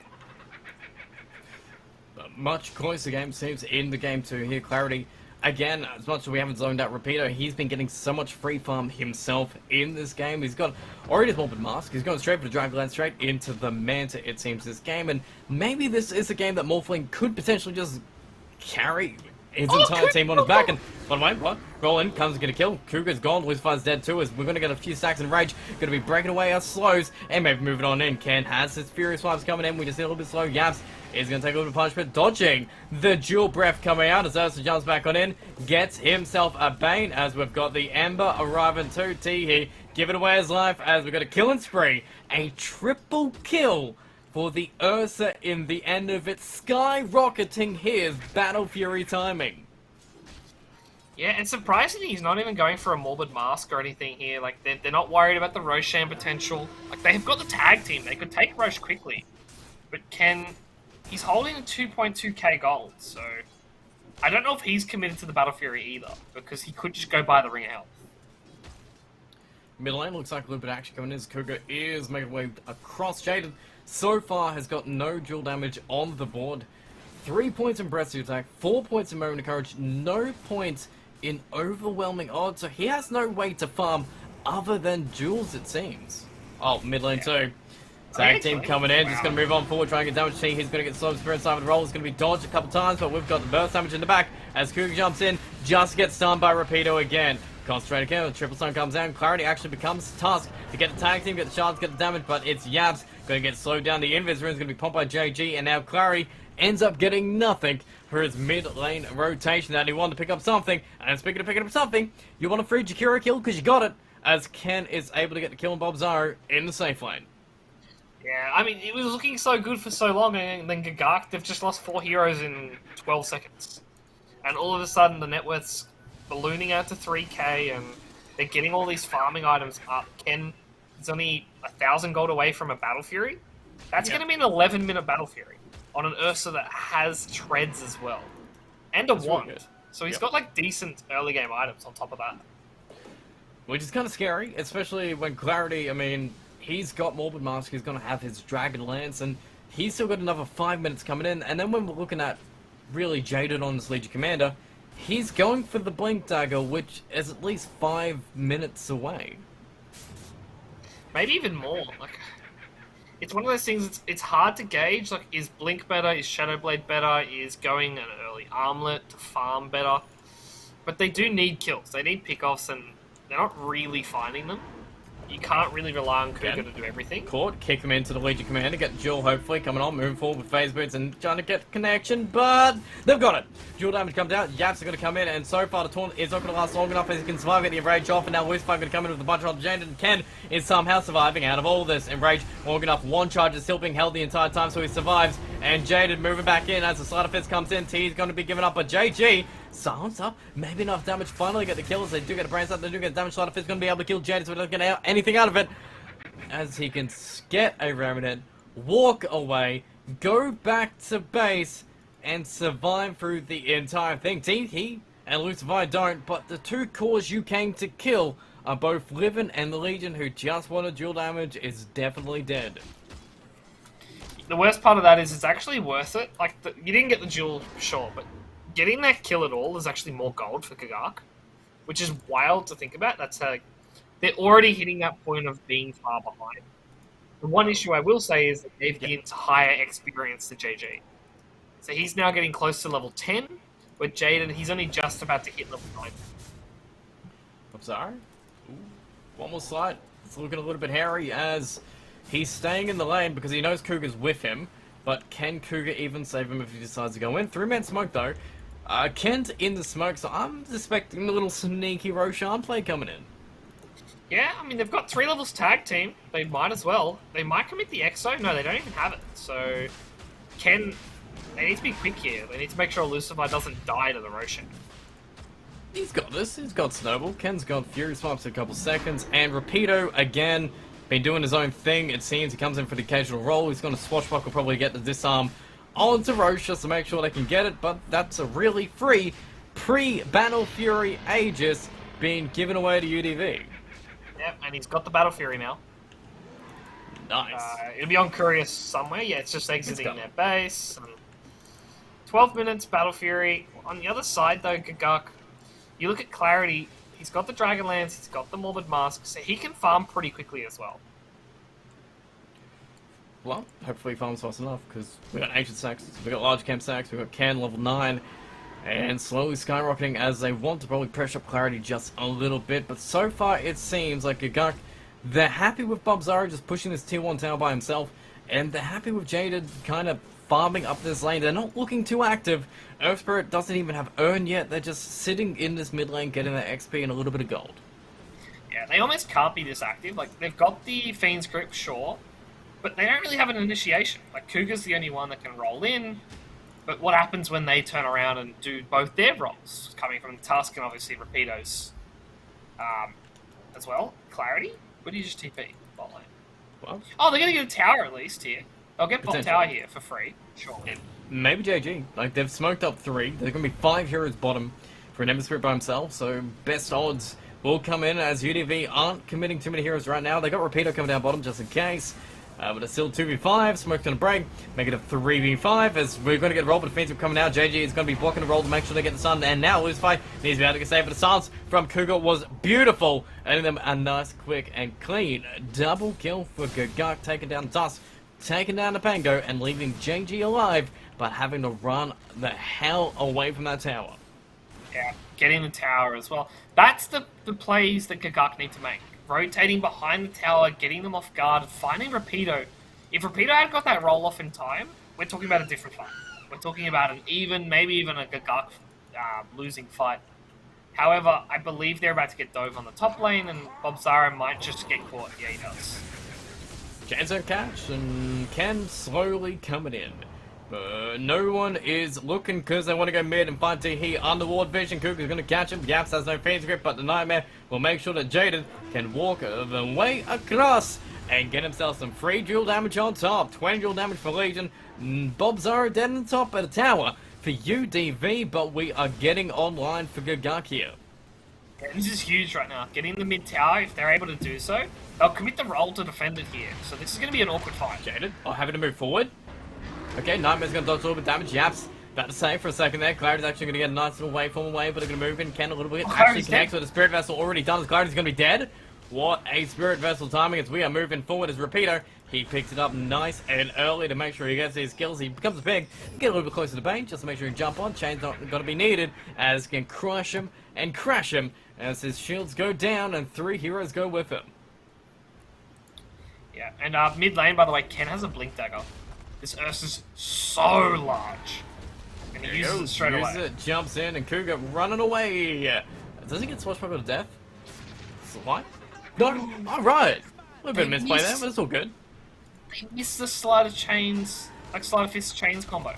Much closer game seems in the game 2 here. Clarity, again, as much as we haven't zoned out Repeater, he's been getting so much free farm himself in this game. He's got already his Morbid Mask. He's going straight for the Dragon Lance, straight into the Manta, it seems, this game. And maybe this is a game that Morphling could potentially just carry his entire team on his back. And by the way, what? Roll in, comes to get a kill. Cougar's gone, Lucifer's dead too, as we're going to get a few stacks in Rage. Going to be breaking away our slows, and maybe moving on in. Ken has his Furious Swipes coming in. We just need a little bit slow. Yaps is going to take a little bit of punishment, dodging the dual breath coming out as Ursa jumps back on in. Gets himself a Bane, as we've got the Ember arriving too. Teehee giving away his life as we've got a killing spree. A triple kill for the Ursa in the end of it, skyrocketing his Battle Fury timing.
Yeah, and surprisingly, he's not even going for a Morbid Mask or anything here. Like, they're not worried about the Roshan potential. Like, they've got the tag team. They could take Roche quickly. But he's holding a 2.2k gold, so I don't know if he's committed to the Battle Fury either, because he could just go buy the Ring of Health.
Middle lane looks like a little bit of action coming in as Cougar is making way across. Jaden so far has got no dual damage on the board. 3 points in Breath Attack, 4 points in Moment of Courage, no points in Overwhelming Odds, so he has no way to farm other than duels, it seems. Oh, mid lane too. Tag team coming in, just going to move on forward, trying to get damage. He's going to get slow Spirit side of the roll. It's going to be dodged a couple times, but we've got the burst damage in the back as Cougar jumps in, just gets stunned by Rapido again. Concentrate again, the triple stun comes down. Clarity actually becomes task to get the tag team, get the shards, get the damage, but it's Yaps going to get slowed down. The Invis rune is going to be pumped by JG, and now Clarity ends up getting nothing for his mid lane rotation that he wanted to pick up something. And speaking of picking up something, you want a free Jakiro kill because you got it, as Ken is able to get the kill on Bob Zaro in the safe lane.
Yeah, I mean, it was looking so good for so long, and then Gagak, they've just lost 4 heroes in 12 seconds. And all of a sudden, the net worth's ballooning out to 3k, and They're getting all these farming items up. Ken is only 1,000 gold away from a Battle Fury. That's going to be an 11-minute Battle Fury on an Ursa that has treads as well. And a wand.
Really good.
So he's got like decent early game items on top of that.
Which is kind of scary, especially when Clarity, I mean, he's got Morbid Mask, he's going to have his Dragon Lance, and he's still got another 5 minutes coming in. And then when we're looking at really Jaded on this Legion Commander, he's going for the Blink Dagger, which is at least 5 minutes away.
Maybe even more. Like, it's one of those things, it's hard to gauge. Like, is Blink better? Is Shadowblade better? Is going an early Armlet to farm better? But they do need kills. They need pickoffs, and they're not really finding them. You can't really rely on Cougar to do everything.
Caught, kick him into the Legion Commander, get Jewel hopefully coming on, moving forward with phase boots and trying to get connection, but they've got it. Jewel damage comes out, Yaps are going to come in, and so far the taunt is not going to last long enough as he can survive, get the Enrage off, and now Lucifer going to come in with a bunch of Jane, and Ken is somehow surviving out of all this. Enrage long enough, one charge is still being held the entire time, so he survives, and Jaded moving back in as the Slider Fist comes in. T is going to be given up, but JG silence up, maybe enough damage, finally get the kills. They do get a brain start, they do get damage. Slider Fist going to be able to kill Jaded, so we don't get anything out of it. As he can get a Remnant, walk away, go back to base, and survive through the entire thing. He and Lucifer don't, but the two cores you came to kill are both living, and the Legion, who just wanted dual damage, is definitely dead.
The worst part of that is it's actually worth it. Like, you didn't get the duel, sure, but getting that kill at all is actually more gold for Gagak, which is wild to think about. That's how they're already hitting that point of being far behind. The one issue I will say is that they've gained higher experience to JG. So he's now getting close to level 10, with Jaden, he's only just about to hit level 9.
I'm sorry? Ooh, one more slide. It's looking a little bit hairy as he's staying in the lane because he knows Cougar's with him, but can Cougar even save him if he decides to go in? 3-man smoke though. Ken's in the smoke, so I'm suspecting a little sneaky Roshan play coming in.
Yeah, I mean, they've got 3 levels tag team. They might as well. They might commit the Exo. No, they don't even have it. So, Ken, they need to be quick here. They need to make sure Lucifer doesn't die to the Roshan.
He's got this. He's got Snowball. Ken's got Fury Swipes in a couple seconds. And Rapido, again, been doing his own thing. It seems he comes in for the occasional roll. He's going to Swashbuckle, probably get the disarm onto Roche just to make sure they can get it. But that's a really free pre-Battle Fury Aegis being given away to UDV.
Yep, and he's got the Battle Fury now.
Nice.
It'll be on Curious somewhere. Yeah, it's just exiting their base. 12 minutes, Battle Fury. On the other side, though, Gagak, you look at Clarity, he's got the Dragonlance, he's got the Morbid Mask, so he can farm pretty quickly as well.
Well, hopefully he farms fast enough, because we got Ancient Sacks, we got Large Camp Sacks, we got Can level 9, and slowly skyrocketing as they want to probably pressure up Clarity just a little bit, but so far it seems like Gagak, they're happy with Bubzara just pushing this tier 1 tower by himself, and they're happy with Jaded kind of farming up this lane. They're not looking too active. Earth Spirit doesn't even have Urn yet, they're just sitting in this mid lane getting their XP and a little bit of gold.
Yeah, they almost can't be this active. Like, they've got the Fiend's Grip, sure, but they don't really have an initiation. Like, Cougar's the only one that can roll in, but what happens when they turn around and do both their roles? Coming from Tusk and obviously Rapidos as well. Clarity? Where do you just TP? Bot lane.
Well,
oh, they're going to get a tower at least here. They'll get bot tower here for free. Sure.
Yeah, maybe JG. Like, they've smoked up 3. There's going to be 5 heroes bottom for an Ember Spirit by himself, so best odds will come in as UDV aren't committing too many heroes right now. They got Rapido coming down bottom just in case. But it's still 2v5, Smoke's going to break, make it a 3v5 as we're going to get rolled, but defensive coming out. JG is going to be blocking the roll to make sure they get the stun, and now Lucifer needs to be able to get saved, but the silence from Cougar was beautiful, and them a nice, quick, and clean double kill for Gagak, taking down Dust, taking down the Pango, and leaving JG alive, but having to run the hell away from that tower.
Yeah, getting the tower as well. That's the plays that Gagak need to make. Rotating behind the tower, getting them off guard, finding Rapido. If Rapido had got that roll off in time, we're talking about a different fight. We're talking about an even, maybe even a Gagak losing fight. However, I believe they're about to get dove on the top lane, and Bubzara might just get caught. Yeah, he does.
Chance of catch, and Ken slowly coming in. No one is looking because they want to go mid and find T. Underward vision. Cougar's going to catch him. Yaps has no phase grip, but the Nightmare will make sure that Jaden can walk the way across and get himself some free dual damage on top. 20 dual damage for Legion. Bob Zara dead on top of the tower for UDV, but we are getting online for Gagak here.
Yeah, this is huge right now. Getting the mid tower, if they're able to do so, they'll commit the role to defend it here. So this is going to be an awkward fight.
Jaden, having to move forward. Okay, Nightmare's going to dodge a little bit of damage. Yaps, about to save for a second there. Clarity's actually going to get a nice little waveform away, but they're going to move in. Ken a little bit. Actually connects with the Spirit Vessel already done. As Clarity's going to be dead. What a Spirit Vessel timing as we are moving forward as Repeater. He picks it up nice and early to make sure he gets his kills. He becomes big. Get a little bit closer to Bane just to make sure he jump on. Chain's not going to be needed as can crush him and crash him as his shields go down and 3 heroes go with him.
Yeah, and mid lane, by the way, Ken has a Blink Dagger. This Ursa is so large. And he uses it straight away.
It, jumps in, and Cougar running away. Does he get swashbuckle to death? Why? No, alright. A little bit of misplay there, but it's all good.
He missed the Slider Chains, like Slider Fist Chains combo.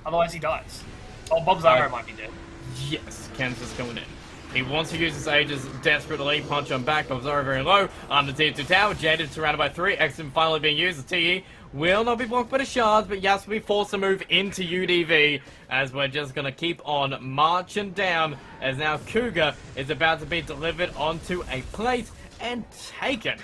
Otherwise he dies. Oh, Bob Zaro might be dead.
Yes, Ken's just going in. He wants to use his Aegis desperately, punch on back, Bob Zaro very low. On the T2 tower, Jaded surrounded by 3, Exim finally being used. The TE will not be blocked by the shards, but Yas will be forced to move into UDV as we're just going to keep on marching down as now Cougar is about to be delivered onto a plate and taken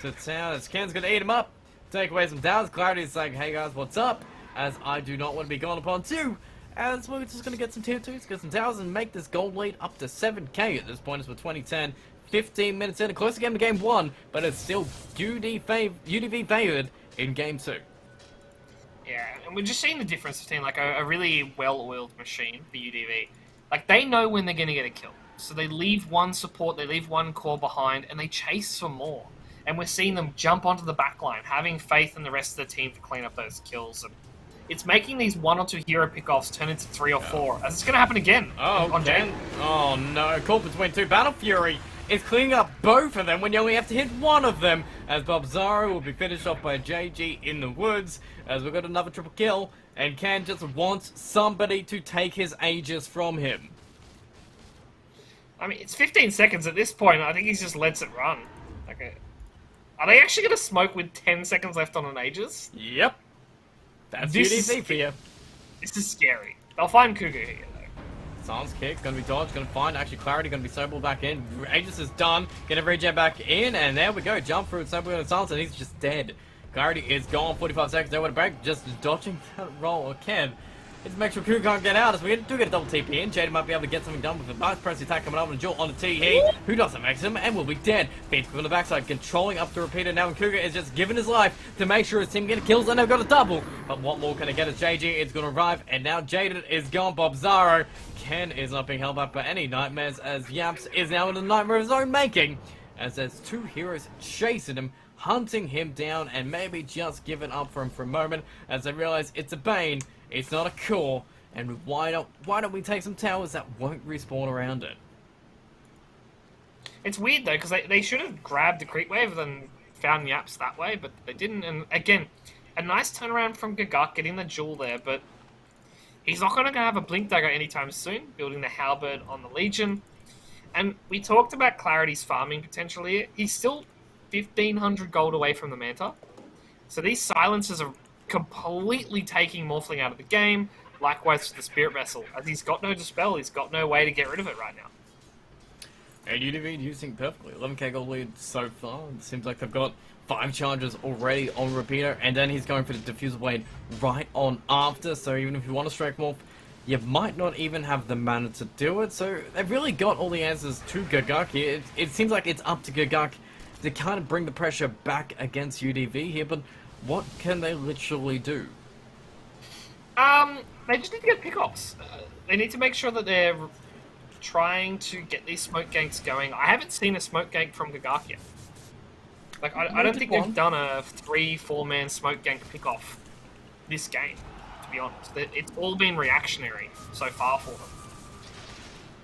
to town as Ken's going to eat him up, take away some towers. Clarity's like, hey guys, what's up? As I do not want to be gone upon too. As we're just going to get some tier 2s, get some towers, and make this gold lead up to 7k at this point as we're 2010. 15 minutes in, a close game to game 1, but it's still UDV favored in game 2.
Yeah, and we're just seeing the difference between like a really well-oiled machine for UDV. Like, they know when they're going to get a kill. So they leave one support, they leave one core behind, and they chase for more. And we're seeing them jump onto the backline, having faith in the rest of the team to clean up those kills. And it's making these 1 or 2 hero pickoffs turn into 3 or 4, as it's going to happen again on Ken.
Oh no, caught between 2. Battle Fury is cleaning up both of them when you only have to hit one of them, as Bob Zaro will be finished off by JG in the woods, as we've got another triple kill, and Ken just wants somebody to take his Aegis from him.
I mean, it's 15 seconds at this point, I think he just lets it run. Okay. Are they actually going to smoke with 10 seconds left on an Aegis?
Yep. That's UDV for you.
This is scary. They'll find Cougar here, though.
Silence kick, gonna be dodged, gonna find actually Clarity, gonna be Sobel back in. Aegis is done, gonna regen back in, and there we go. Jump through, Sobel gonna silence, and he's just dead. Clarity is gone, 45 seconds, nowhere to break, just dodging that roll. Kev, it's make sure Cougar can't get out as we do get a double TP in. Jaden might be able to get something done with a nice press attack coming up and Joel on the TE, who doesn't make him and will be dead. Beats on the backside, controlling up the repeater now, and Cougar is just giving his life to make sure his team get kills, and they've got a double. But what more can they get as JG is going to arrive, and now Jaden is gone. Bob Zaro, Ken is not being held back by any nightmares as Yaps is now in a nightmare of his own making, as there's 2 heroes chasing him, hunting him down, and maybe just giving up for him for a moment as they realize it's a Bane, it's not a core, and why don't we take some towers that won't respawn around it?
It's weird though, because they should have grabbed the creep wave and found Yaps that way, but they didn't. And again, a nice turnaround from Gagak getting the jewel there, but he's not going to have a Blink Dagger anytime soon, building the Halberd on the Legion. And we talked about Clarity's farming potential here. He's still 1,500 gold away from the Manta. So these silences are completely taking Morphling out of the game. Likewise for the Spirit Vessel. As he's got no Dispel, he's got no way to get rid of it right now.
And UDV using perfectly. 11k gold lead so far. It seems like they've got 5 charges already on Repeater, and then he's going for the Diffuser Blade right on after. So even if you want to strike Morph, you might not even have the mana to do it. So they've really got all the answers to Gagak here. It seems like it's up to Gagak to kind of bring the pressure back against UDV here, but what can they literally do?
They just need to get pickoffs. They need to make sure that they're trying to get these smoke ganks going. I haven't seen a smoke gank from Gagak yet. Like, I don't think they've done a 3-4 man smoke gank pickoff this game, to be honest. It's all been reactionary so far for them.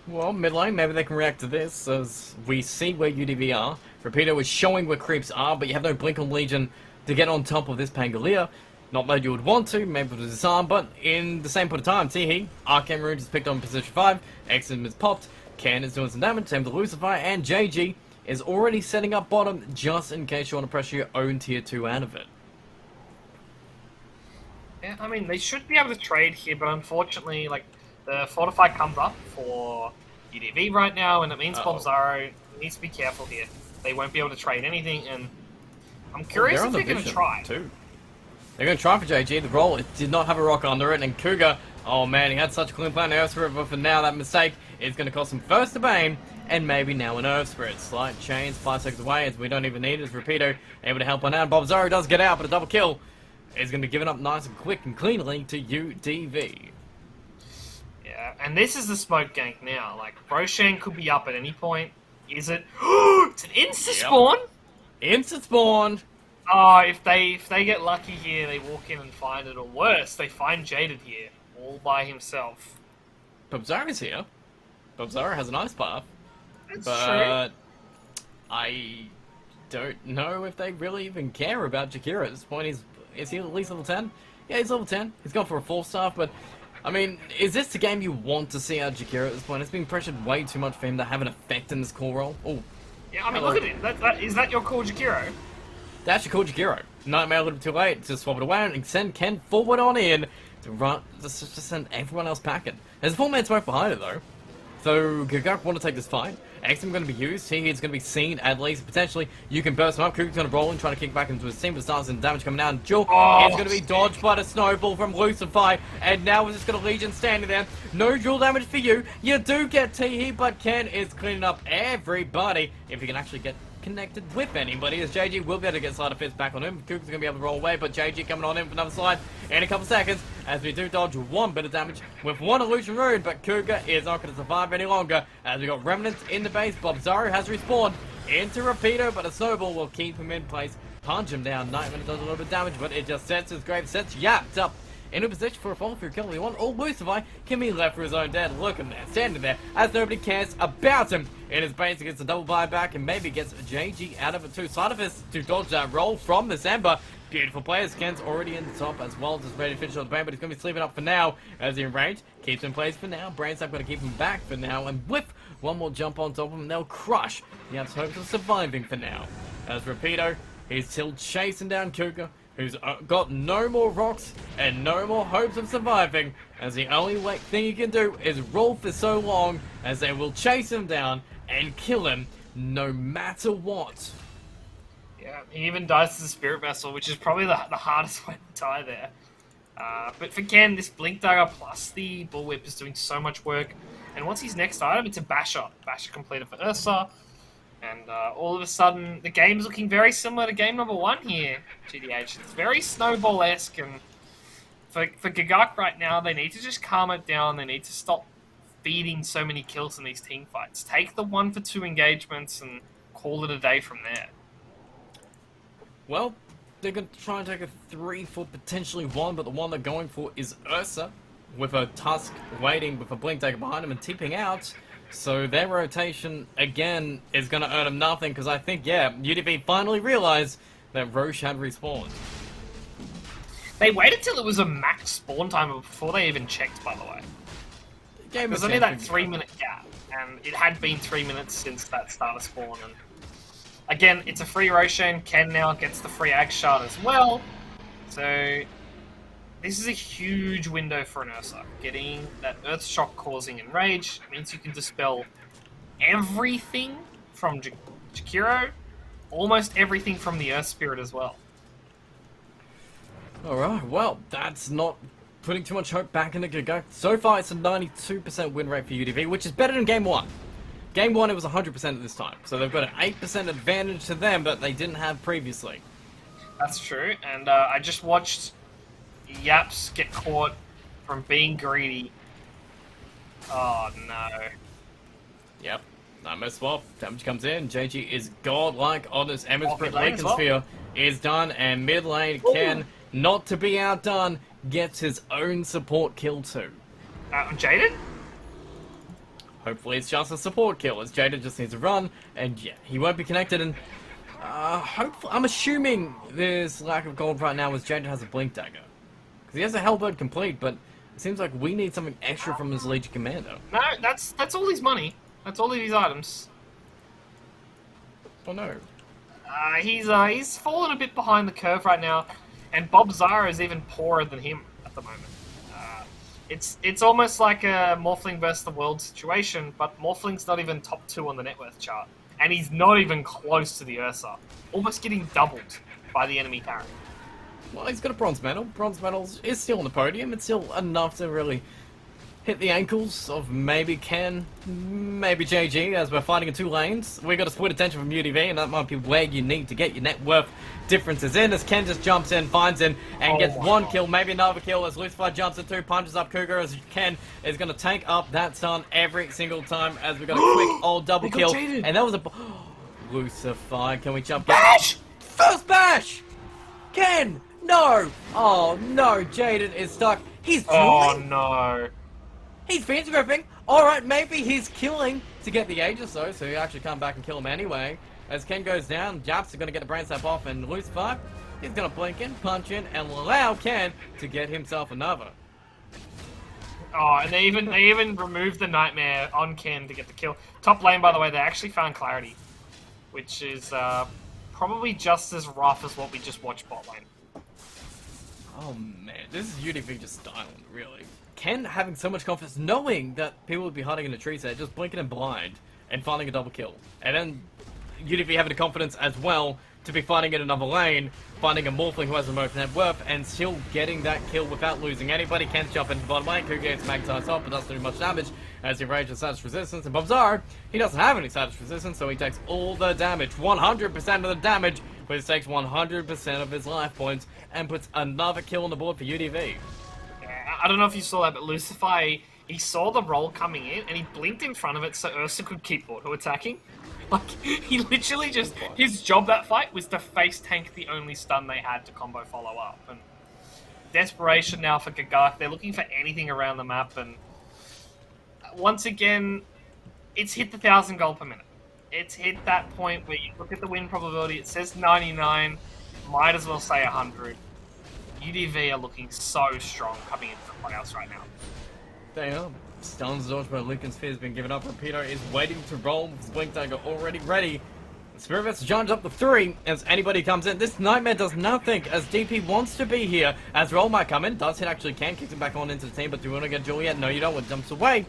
Well, mid lane, maybe they can react to this, as we see where UDV are. Repeater was showing where creeps are, but you have no Blink on Legion to get on top of this Pangolier. Not that you would want to, maybe with disarm, but in the same point of time, Teehee, Arcane Rune is picked on position 5, Exim is popped, Ken is doing some damage, same to Lucifer, and JG is already setting up bottom just in case you want to pressure your own tier 2 out of it.
Yeah, I mean, they should be able to trade here, but unfortunately, like, the Fortify comes up for UDV right now, and it means Bobzaro needs to be careful here. They won't be able to trade anything, and I'm curious if they're going to try.
Too. They're going to try for JG. The roll, it did not have a rock under it, and Cougar, oh man, he had such a clean plan to Earth Spirit, but for now that mistake is going to cost him first a Bane, and maybe now an Earth Spirit. Slight chains, 5 seconds away, as we don't even need it, as Rapido able to help on out. Bobzaro does get out, but a double kill is going to be given up nice and quick and cleanly to UDV.
Yeah, and this is the smoke gank now. Like, Roshan could be up at any point. Is it? It's an insta-spawn?
Yep. Insta-spawn!
Oh, if they get lucky here, they walk in and find it, or worse, they find Jaded here, all by himself.
Bobzaro's here. Bobzaro has a nice path.
That's
but
true.
I don't know if they really even care about Jakiro at this point. Is he at least level 10? Yeah, he's level 10. He's gone for a 4-star, but I mean, is this the game you want to see out of Jakiro at this point? It's been pressured way too much for him to have an effect in this core role. Oh,
yeah, I mean, look at it. Is that your call, Jakiro?
That's your call, Jakiro. Nightmare a little bit too late to swap it away and send Ken forward on in to run. Just send everyone else packing. There's a 4-man smoke behind it though. So Gagak want to take this fight. Exim going to be used. He is going to be seen at least. Potentially, you can burst him up. Kuga's going to roll and try to kick back into his team, but starts and damage coming down. Jewel is going to be dodged by the snowball from Lucifer, and now we're just going to Legion standing there. No Jewel damage for you. You do get Teehee, but Ken is cleaning up everybody. If he can actually get connected with anybody, as JG will be able to get Slider Fist back on him. Kuga's going to be able to roll away, but JG coming on in for another slide in a couple seconds, as we do dodge 1 bit of damage with 1 illusion rune, but Kuga is not going to survive any longer, as we got remnants in the base. Bobzaro has respawned into Rapido, but a snowball will keep him in place, punch him down. Nightmare does a little bit of damage, but it just sets his grave, sets Yapped up in a position for a fall through kill. One, or Lucifer can be left for his own dead. Look at him there, standing there, as nobody cares about him. In his base, gets a double buyback and maybe gets JG out of it too. Side of us to dodge that roll from this Ember. Beautiful players. Ken's already in the top as well, just ready to finish on the bane, but he's going to be sleeping up for now as he in range. Keeps in place for now. Brainstorm going to keep him back for now, and with one more jump on top of him, they'll crush the Abs' hopes of surviving for now. As Rapido, he's still chasing down Kuga, who's got no more rocks and no more hopes of surviving, as the only thing he can do is roll for so long, as they will chase him down and kill him no matter what.
Yeah, he even dies to the Spirit Vessel, which is probably the hardest way to die there. But for Ken, this Blink Dagger plus the Bullwhip is doing so much work. And what's his next item? It's a Basher. Basher completed for Ursa. And all of a sudden, the game is looking very similar to game number 1 here, GDH. It's very Snowball-esque, and for Gagak right now, they need to just calm it down. They need to stop feeding so many kills in these team fights. Take the 1-for-2 engagements and call it a day from there.
Well, they're going to try and take a 3 for potentially 1, but the one they're going for is Ursa, with a Tusk waiting with a Blink Dagger behind him and tipping out. So their rotation, again, is going to earn them nothing, because I think, yeah, UDV finally realized that Roche had respawned.
They waited till it was a max spawn time before they even checked, by the way. There's only that 3-minute gap, and it had been 3 minutes since that start of spawn. And again, it's a free Roshan. Ken now gets the free Ag Shard as well. So this is a huge window for an Ursa. Getting that Earth Shock causing Enrage means you can dispel everything from Jakiro, almost everything from the Earth Spirit as well.
Alright, well, that's not putting too much hope back into Gagak. So far, it's a 92% win rate for UDV, which is better than Game 1. Game 1, it was 100% at this time. So they've got an 8% advantage to them that they didn't have previously.
That's true, and I just watched Yaps get caught from being greedy. Oh, no.
Yep. Nightmare swap. Damage comes in. JG is godlike on this Ember Sprint. Lincoln
well.
Sphere is done, and mid lane, Ken, not to be outdone, gets his own support kill too.
Jaded?
Hopefully it's just a support kill, as Jaded just needs to run, and yeah, he won't be connected, and Hopefully, I'm assuming this lack of gold right now is Jaden has a blink dagger. Because he has a Hellbird complete, but it seems like we need something extra from his Legion Commander.
No, that's all his money. That's all of his items.
Oh no.
He's fallen a bit behind the curve right now, and Bob Zara is even poorer than him at the moment. It's almost like a Morphling versus the world situation, but Morphling's not even top 2 on the net worth chart, and he's not even close to the Ursa, almost getting doubled by the enemy Baron.
Well, he's got a bronze medal. Bronze medal is still on the podium. It's still enough to really hit the ankles of maybe Ken, maybe JG, as we're fighting in 2 lanes. We got to split attention from UDV, and that might be where you need to get your net worth differences in, as Ken just jumps in, finds in, and gets 1 kill, maybe another kill, as Lucifer jumps in 2, punches up Cougar, as Ken is going to tank up that stun every single time, as we got a quick old double kill, and that was a... Lucifer, can we jump...
Bash!
First bash! Ken! No! Oh no, Jaden is stuck. He's dueling.
Oh no.
He's fence gripping. Alright, maybe he's killing to get the Aegis though, so he actually come back and kill him anyway. As Ken goes down, Japs are going to get the brain sap off, and Lucifer, he's going to blink in, punch in, and allow Ken to get himself another.
Oh, and they even removed the Nightmare on Ken to get the kill. Top lane, by the way, they actually found Clarity, which is probably just as rough as what we just watched bot lane.
Oh man, this is UDV just styling, really. Ken having so much confidence, knowing that people would be hiding in the tree set, just blinking and blind, and finding a double kill. And then UDV having the confidence as well to be fighting in another lane, finding a Morphling who has the most net worth, and still getting that kill without losing anybody. Ken's jump into the bottom lane, Cougar gets magnetized off, but doesn't do much damage as he rages status resistance. And Bobzar, he doesn't have any status resistance, so he takes all the damage, 100% of the damage, but he takes 100% of his life points, and puts another kill on the board for UDV.
I don't know if you saw that, but Lucifer, he saw the roll coming in, and he blinked in front of it so Ursa could keep auto-attacking. Like, he literally just... His job that fight was to face tank the only stun they had to combo follow up. And desperation now for Gagak. They're looking for anything around the map, and once again, it's hit the 1,000 gold per minute. It's hit that point where you look at the win probability, it says 99, might as well say 100. UDV are looking so strong coming into the playoffs right now.
They are. Stuns dodged by Lincoln's Fear has been given up. Rapido is waiting to roll with his Blink Dagger already ready. Spirit Vest jumps up to 3 as anybody comes in. This Nightmare does nothing as DP wants to be here. As Roll might come in, does hit actually can, kicks him back on into the team, but do you want to get Juliet? No, you don't. It jumps away.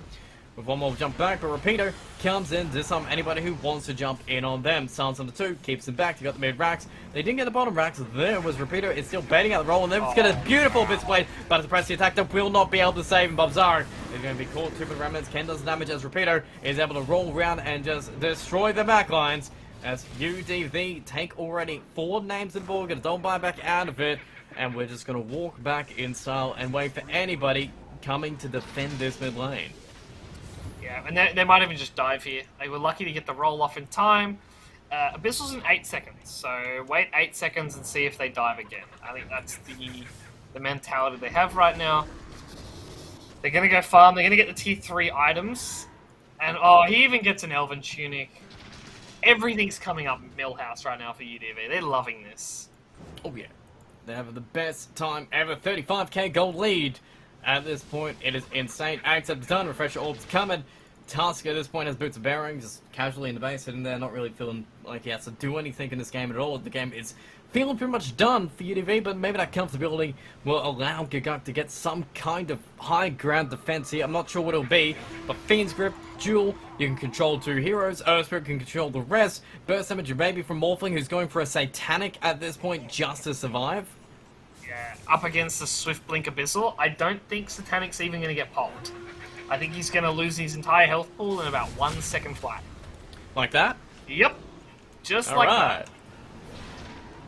With one more jump back, but Rapido comes in, disarm anybody who wants to jump in on them. Silence on the 2, keeps him back. You got the mid racks. They didn't get the bottom racks. There was Rapido. It's still baiting out the roll, and they've got a beautiful bit blade, but as press the attack, that will not be able to save him. Bobzar is going to be caught. 2 remnants. Ken does damage as Rapido is able to roll around and just destroy the backlines. As UDV take already 4 names in the board, going to don't buy back out of it, and we're just going to walk back in style and wait for anybody coming to defend this mid lane.
Yeah, and they might even just dive here. They were lucky to get the roll off in time. Abyssal's in 8 seconds, so wait 8 seconds and see if they dive again. I think that's the mentality they have right now. They're going to go farm, they're going to get the tier 3 items, and oh, he even gets an Elven Tunic. Everything's coming up Millhouse right now for UDV. They're loving this.
Oh yeah, they have the best time ever. 35k gold lead. At this point, it is insane. Accept the done. Refresher orbs coming. Tusk at this point has boots of bearing, just casually in the base, sitting there, not really feeling like he has to do anything in this game at all. The game is feeling pretty much done for UDV, but maybe that comfortability will allow Gagak to get some kind of high ground defense here. I'm not sure what it'll be, but Fiend's Grip, Jewel, you can control 2 heroes. Earthspirit can control the rest. Burst damage your baby from Morphling, who's going for a Satanic at this point just to survive.
Yeah, up against the Swift Blink Abyssal, I don't think Satanic's even going to get popped. I think he's going to lose his entire health pool in about 1 second flat.
Like that?
Yep. Just
all
like
right.
that.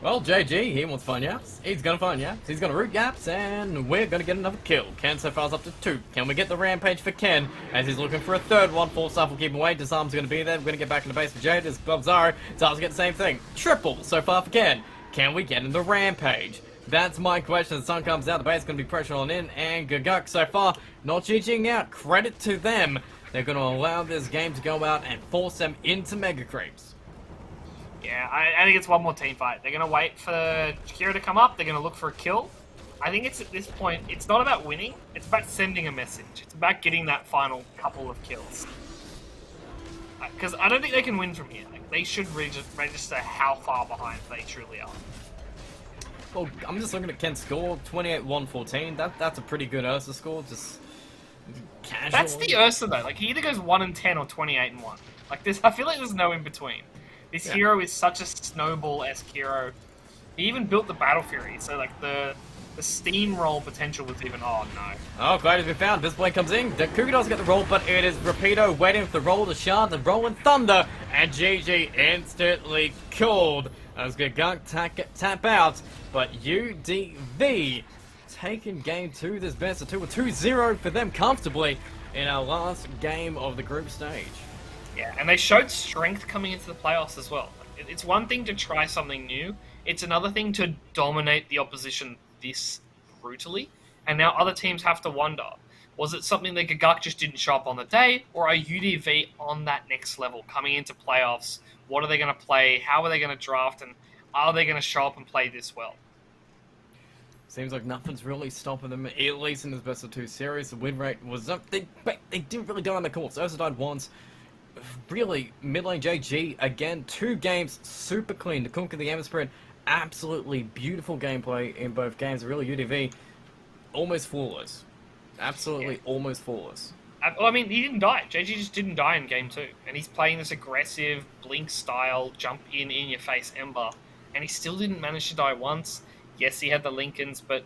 Well, JG, he wants to find yaps. He's going to find yaps. He's going to root yaps, and we're going to get another kill. Ken so far is up to 2. Can we get the rampage for Ken as he's looking for a 3rd one? 4 stuff will keep him away. Disarm's going to be there. We're going to get back in the base for Jade. As Bobzar does get the same thing. Triple so far for Ken. Can we get in the rampage? That's my question. The sun comes out, the base is going to be pressured on in, and Gagak so far not GGing out. Credit to them. They're going to allow this game to go out and force them into Mega Creeps.
Yeah, I think it's one more team fight. They're going to wait for Jakiro to come up. They're going to look for a kill. I think it's at this point, it's not about winning. It's about sending a message. It's about getting that final couple of kills. Because I don't think they can win from here. Like, they should register how far behind they truly are.
Well, I'm just looking at Ken's score, 28-1-14. That's a pretty good Ursa score, just casually.
That's the Ursa though. Like, he either goes 1-10 or 28-1. Like, this, I feel like there's no in between. This hero is such a snowball-esque hero. He even built the Battle Fury, so like the steamroll potential was even, oh no.
Oh, glad it's been found. This play comes in. The Cougar does get the roll, but it is Rapido waiting for the roll, the shard, the roll and thunder, and GG instantly called as Gagunk tap out. But UDV taking game 2, this best of 2 with 2-0 for them comfortably in our last game of the group stage.
Yeah, and they showed strength coming into the playoffs as well. It's one thing to try something new. It's another thing to dominate the opposition this brutally. And now other teams have to wonder, was it something that Gaguk just didn't show up on the day, or are UDV on that next level coming into playoffs? What are they going to play? How are they going to draft? And are they going to show up and play this well?
Seems like nothing's really stopping them, at least in this best of 2 series. The win rate was up. They didn't really die on the course. Ursa died once. Really, mid lane JG, again, 2 games, super clean. The Kunk and the Emma absolutely beautiful gameplay in both games. Really, UDV, almost flawless. Absolutely almost flawless.
Well, I mean, he didn't die. JG just didn't die in game 2. And he's playing this aggressive, Blink style, jump in your face Ember. And he still didn't manage to die once. Yes, he had the Lincolns, but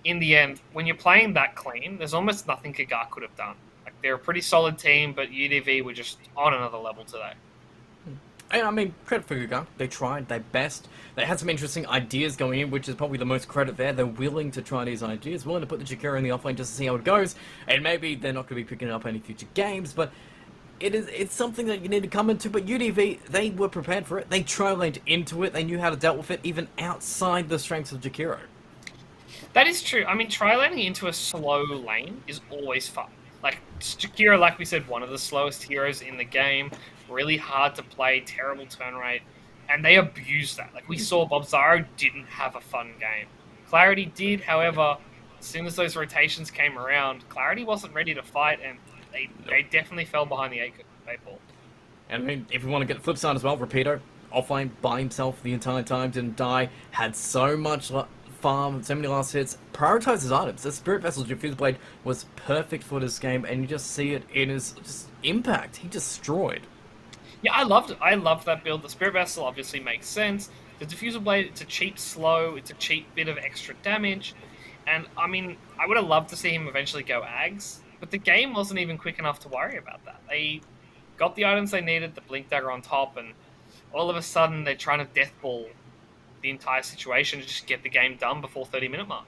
in the end, when you're playing that clean, there's almost nothing Gaguk could have done. Like, they're a pretty solid team, but UDV were just on another level today.
And I mean, credit for Gaguk. They tried their best. They had some interesting ideas going in, which is probably the most credit there. They're willing to try these ideas, willing to put the Jakiro in the offlane just to see how it goes. And maybe they're not going to be picking up any future games, but it's something that you need to come into. But UDV, they were prepared for it. They tri-laned into it. They knew how to deal with it, even outside the strengths of Jakiro.
That is true. I mean, tri-laning into a slow lane is always fun. Like, Jakiro, like we said, one of the slowest heroes in the game. Really hard to play, terrible turn rate. And they abused that. Like, we saw Bobzaro didn't have a fun game. Clarity did, however, as soon as those rotations came around, Clarity wasn't ready to fight, and they definitely fell behind the 8 ball.
And I mean, if we want to get the flip side as well, Rapido, offlane by himself the entire time, didn't die, had so much farm, so many last hits, prioritized his items. The Spirit Vessel's Diffuser Blade was perfect for this game, and you just see it in his just impact. He destroyed.
Yeah, I loved it. I loved that build. The Spirit Vessel obviously makes sense. The Diffuser Blade, it's a cheap slow, it's a cheap bit of extra damage. And, I mean, I would have loved to see him eventually go Ags, but the game wasn't even quick enough to worry about that. They got the items they needed, the Blink Dagger on top, and all of a sudden they're trying to deathball the entire situation to just get the game done before 30-minute mark.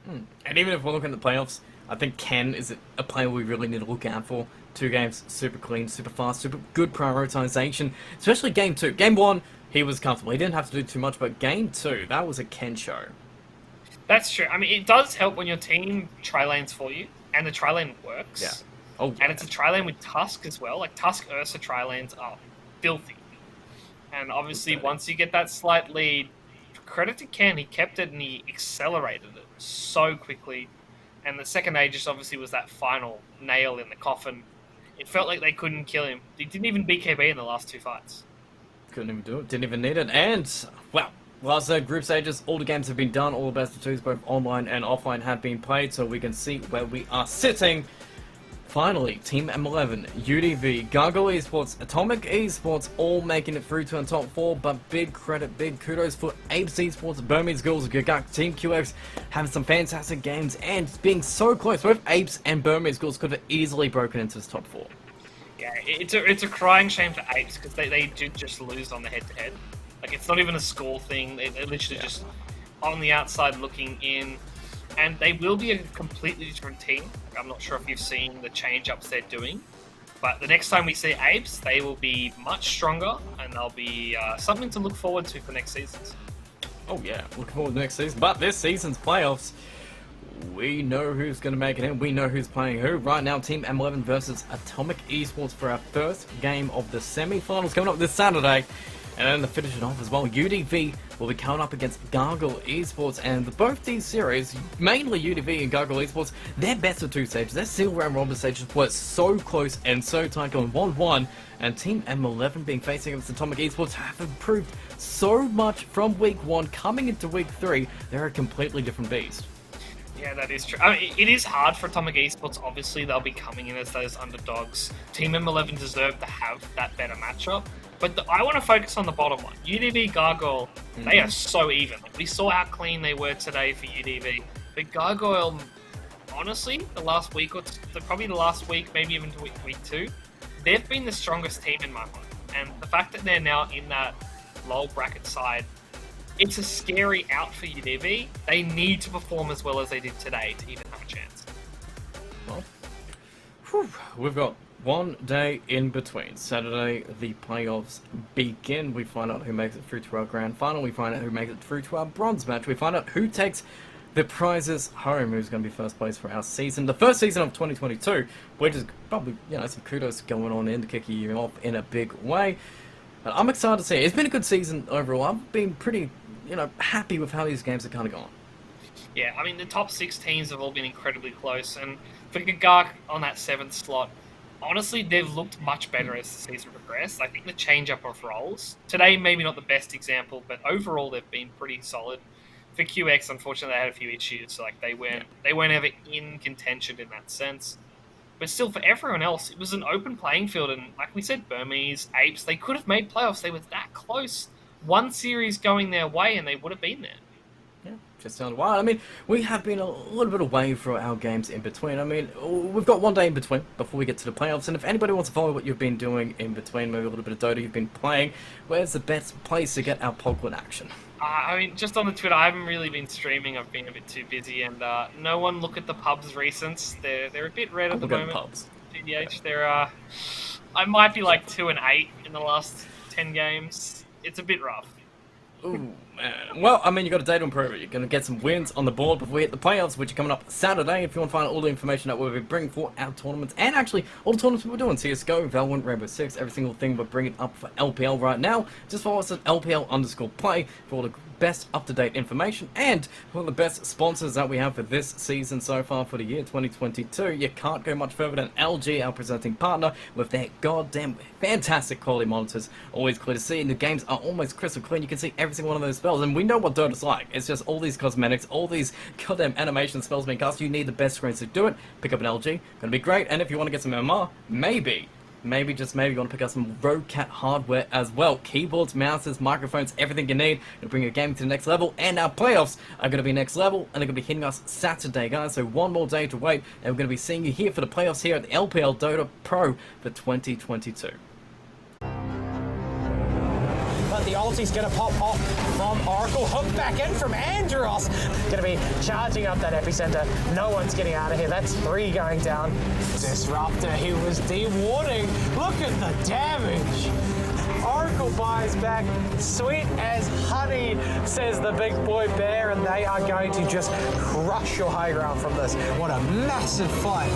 And even if we're looking at the playoffs, I think Ken is a player we really need to look out for. 2 games, super clean, super fast, super good prioritization, especially game 2. Game 1, he was comfortable. He didn't have to do too much, but game 2, that was a Ken show.
That's true. I mean, it does help when your team tri-lanes for you, and the tri-lane works.
Yeah. Oh, yeah.
And it's a tri-lane with Tusk as well. Like, Tusk Ursa tri-lanes are filthy. And obviously, once you get that slight lead, credit to Ken, he kept it and he accelerated it so quickly. And the second Aegis obviously was that final nail in the coffin. It felt like they couldn't kill him. He didn't even BKB in the last 2 fights.
Couldn't even do it. Didn't even need it. And, well, last group stages, all the games have been done. All the best of 2s, both online and offline, have been played. So we can see where we are sitting. Finally, Team M11, UDV, Gargoyle Esports, Atomic Esports, all making it through to the top 4, but big credit, big kudos for Apes Esports, Burmese Girls, Gaguk, Team QX, having some fantastic games, and being so close. Both Apes and Burmese Girls could have easily broken into this top 4.
Yeah, it's a crying shame for Apes, because they did just lose on the head-to-head. Like, it's not even a score thing, they're literally just on the outside looking in. And they will be a completely different team. I'm not sure if you've seen the change-ups they're doing. But the next time we see Apes, they will be much stronger. And they'll be something to look forward to for next seasons.
Oh yeah, looking forward to next season. But this season's playoffs, we know who's going to make it in. We know who's playing who. Right now, Team M11 versus Atomic Esports for our first game of the semi-finals coming up this Saturday. And then to finish it off as well, UDV will be coming up against Gargle Esports, and both these series, mainly UDV and Gargle Esports, their best of 2 stages, their single round robin stages were so close and so tight, going 1-1, and Team M11 being facing against Atomic Esports have improved so much from week 1 coming into week 3. They're a completely different beast.
Yeah, that is true. I mean, it is hard for Atomic Esports. Obviously, they'll be coming in as those underdogs. Team M11 deserve to have that better matchup. But I want to focus on the bottom one. UDV, Gargoyle, they are so even. We saw how clean they were today for UDV. But Gargoyle, honestly, the last week or two, probably the last week, maybe even to week 2, they've been the strongest team in my mind. And the fact that they're now in that low bracket side, it's a scary out for UDV. They need to perform as well as they did today to even have a chance.
Well, we've got 1 day in between. Saturday, the playoffs begin. We find out who makes it through to our grand final. We find out who makes it through to our bronze match. We find out who takes the prizes home, who's going to be first place for our season. The first season of 2022, which is probably, some kudos going on in to kick you off in a big way. But I'm excited to see it. It's been a good season overall. I've been pretty, happy with how these games have kind of gone.
Yeah, I mean, the top 6 teams have all been incredibly close. And for Gagak on that 7th slot, honestly, they've looked much better as the season progressed. I think the change-up of roles, today maybe not the best example, but overall they've been pretty solid. For QX, unfortunately, they had a few issues. So, they weren't ever in contention in that sense. But still, for everyone else, it was an open playing field. And like we said, Burmese, Apes, they could have made playoffs. They were that close. One series going their way, and they would have been there.
Yeah, just sounded wild. I mean, we have been a little bit away from our games in between. I mean, we've got 1 day in between before we get to the playoffs. And if anybody wants to follow what you've been doing in between, maybe a little bit of Dota you've been playing, where's the best place to get our Pokemon action?
I mean, just on the Twitter, I haven't really been streaming. I've been a bit too busy, and no one look at the pubs recents. They're a bit red at the moment.
Pubs.
GDH, I might be like 2-8 in the last 10 games. It's a bit rough.
Ooh, man. Well, I mean, you got a day to improve it. You're going to get some wins on the board before we hit the playoffs, which are coming up Saturday. If you want to find out all the information that we'll be bringing for our tournaments, and actually all the tournaments we're doing, CSGO, Valorant, Rainbow Six, every single thing we're bringing up for LPL right now, just follow us at LPL_play for all the best up-to-date information and one of the best sponsors that we have for this season so far for the year 2022. You can't go much further than LG, our presenting partner, with their goddamn fantastic quality monitors. Always clear to see, and the games are almost crystal clean. You can see every single one of those spells, and we know what Dota's like. It's just all these cosmetics, all these goddamn animation spells being cast. You need the best screens to do it. Pick up an LG, gonna be great. And if you want to get some MMR, maybe, just maybe, you want to pick up some Rocat hardware as well. Keyboards, mouses, microphones, everything you need to bring your game to the next level. And our playoffs are going to be next level, and they're going to be hitting us Saturday, guys. So 1 more day to wait, and we're going to be seeing you here for the playoffs here at the LPL Dota Pro for 2022.
But the ulti's going to pop off from Oracle. Hook back in from Andros. Going to be charging up that epicenter. No one's getting out of here. That's 3 going down. Disruptor, he was de-warding. Look at the damage. Oracle buys back. Sweet as honey, says the big boy bear, and they are going to just crush your high ground from this. What a massive fight